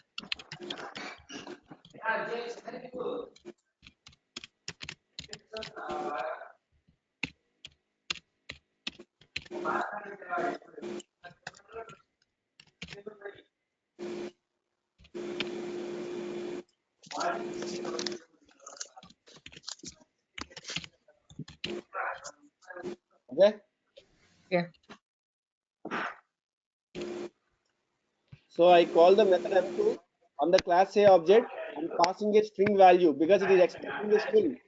Speaker 2: Okay.
Speaker 4: Yeah.
Speaker 2: So I call the method M2 on the class A object and passing a string value because it is expecting a string.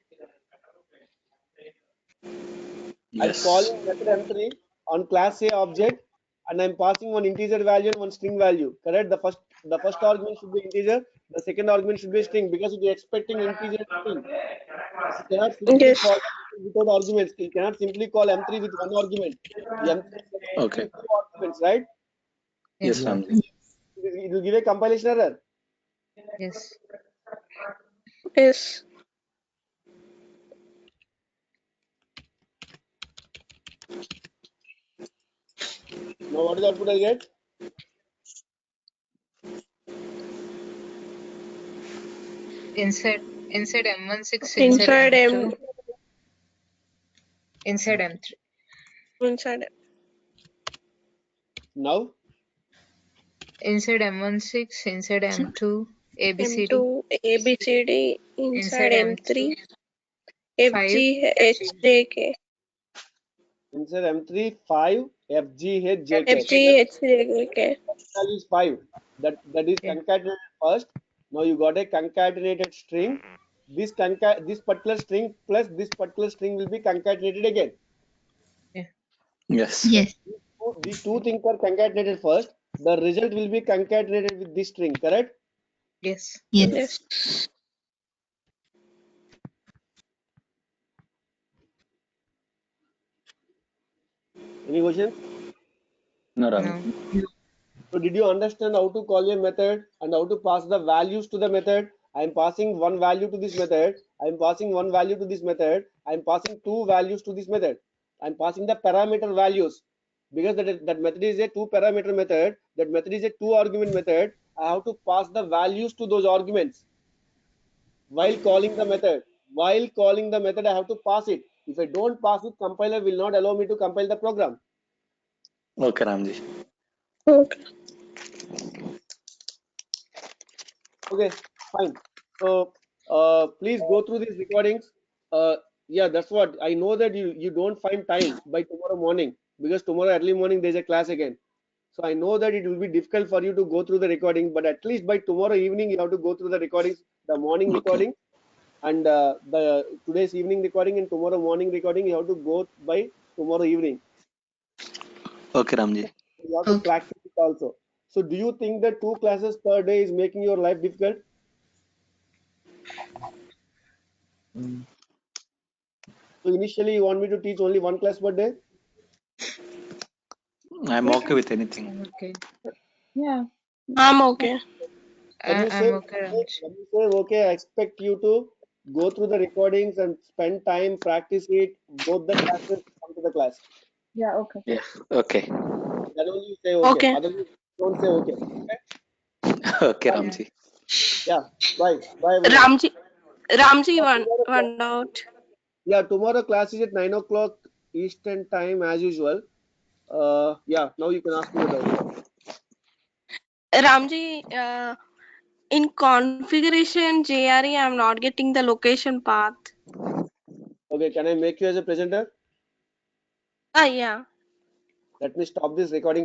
Speaker 2: I'm
Speaker 3: Yes.
Speaker 2: calling method M3 on class A object and I'm passing one integer value and one string value. Correct? The first argument should be integer, the second argument should be string because it is expecting integer and string. You cannot simply
Speaker 7: Yes.
Speaker 2: call without arguments. You cannot simply call M3 with one argument. M3 is
Speaker 3: Okay.
Speaker 2: expecting two arguments, right?
Speaker 3: Yes,
Speaker 1: Yeah.
Speaker 3: Ramji.
Speaker 2: It will give a compilation error.
Speaker 4: Yes.
Speaker 7: Yes.
Speaker 2: Now what is the output I get?
Speaker 4: Inside M16,
Speaker 7: Inside
Speaker 4: M2,
Speaker 7: M.
Speaker 4: inside M3.
Speaker 7: Inside
Speaker 2: Now
Speaker 4: Inside M16, inside M2, ABCD.
Speaker 7: M2 ABCD. Inside
Speaker 4: Inside
Speaker 7: M3
Speaker 4: 5,
Speaker 7: FGHJK.
Speaker 2: inside M3 5 FGHJK.
Speaker 7: FGHJK.
Speaker 2: Value is 5. That is
Speaker 4: Yeah.
Speaker 2: concatenated first. Now you got a concatenated string. This particular string plus this particular string will be concatenated again.
Speaker 3: Yes.
Speaker 1: Yes.
Speaker 2: These two things are concatenated first. The result will be concatenated with this string, correct?
Speaker 4: Yes.
Speaker 1: Yes.
Speaker 7: Yes.
Speaker 2: Any questions?
Speaker 3: No, Ramji.
Speaker 4: No.
Speaker 2: So did you understand how to call a method and how to pass the values to the method? I am passing one value to this method. I am passing one value to this method. I am passing two values to this method. I am passing the parameter values because that method is a two parameter method. That method is a two argument method. I have to pass the values to those arguments while calling the method. While calling the method, I have to pass it. If I don't pass it, compiler will not allow me to compile the program.
Speaker 3: Okay, Ramji.
Speaker 7: Okay.
Speaker 2: Okay, fine. So please go through these recordings. Yeah, that's what I know that you don't find time by tomorrow morning because tomorrow early morning there's a class again. So I know that it will be difficult for you to go through the recording, but at least by tomorrow evening you have to go through the recordings, the morning
Speaker 3: Okay.
Speaker 2: recording, and the today's evening recording and tomorrow morning recording. You have to go by tomorrow evening.
Speaker 3: Okay, Ramji.
Speaker 2: You have to
Speaker 1: Okay.
Speaker 2: practice it also. So do you think that 2 classes per day is making your life difficult? So initially you want me to teach only 1 class per day?
Speaker 3: I'm okay with anything.
Speaker 4: Okay.
Speaker 6: Yeah.
Speaker 7: I'm okay.
Speaker 2: When you say
Speaker 4: I'm okay, Ramji.
Speaker 2: when you say okay, I expect you to go through the recordings and spend time, practice it, both the classes, come to the class.
Speaker 6: Yeah. Okay.
Speaker 3: Yeah. Okay.
Speaker 2: Then only you say okay.
Speaker 7: Okay.
Speaker 2: Otherwise, don't say okay.
Speaker 3: Okay, Ramji.
Speaker 2: Yeah. Bye. Bye everyone.
Speaker 7: Ramji
Speaker 2: Tomorrow
Speaker 7: one doubt.
Speaker 2: Yeah, tomorrow class is at 9 o'clock Eastern time as usual. Yeah, now you can ask me the doubt.
Speaker 7: Ramji, in configuration JRE, I'm not getting the location path.
Speaker 2: Okay, can I make you as a presenter?
Speaker 7: Yeah.
Speaker 2: Let me stop this recording.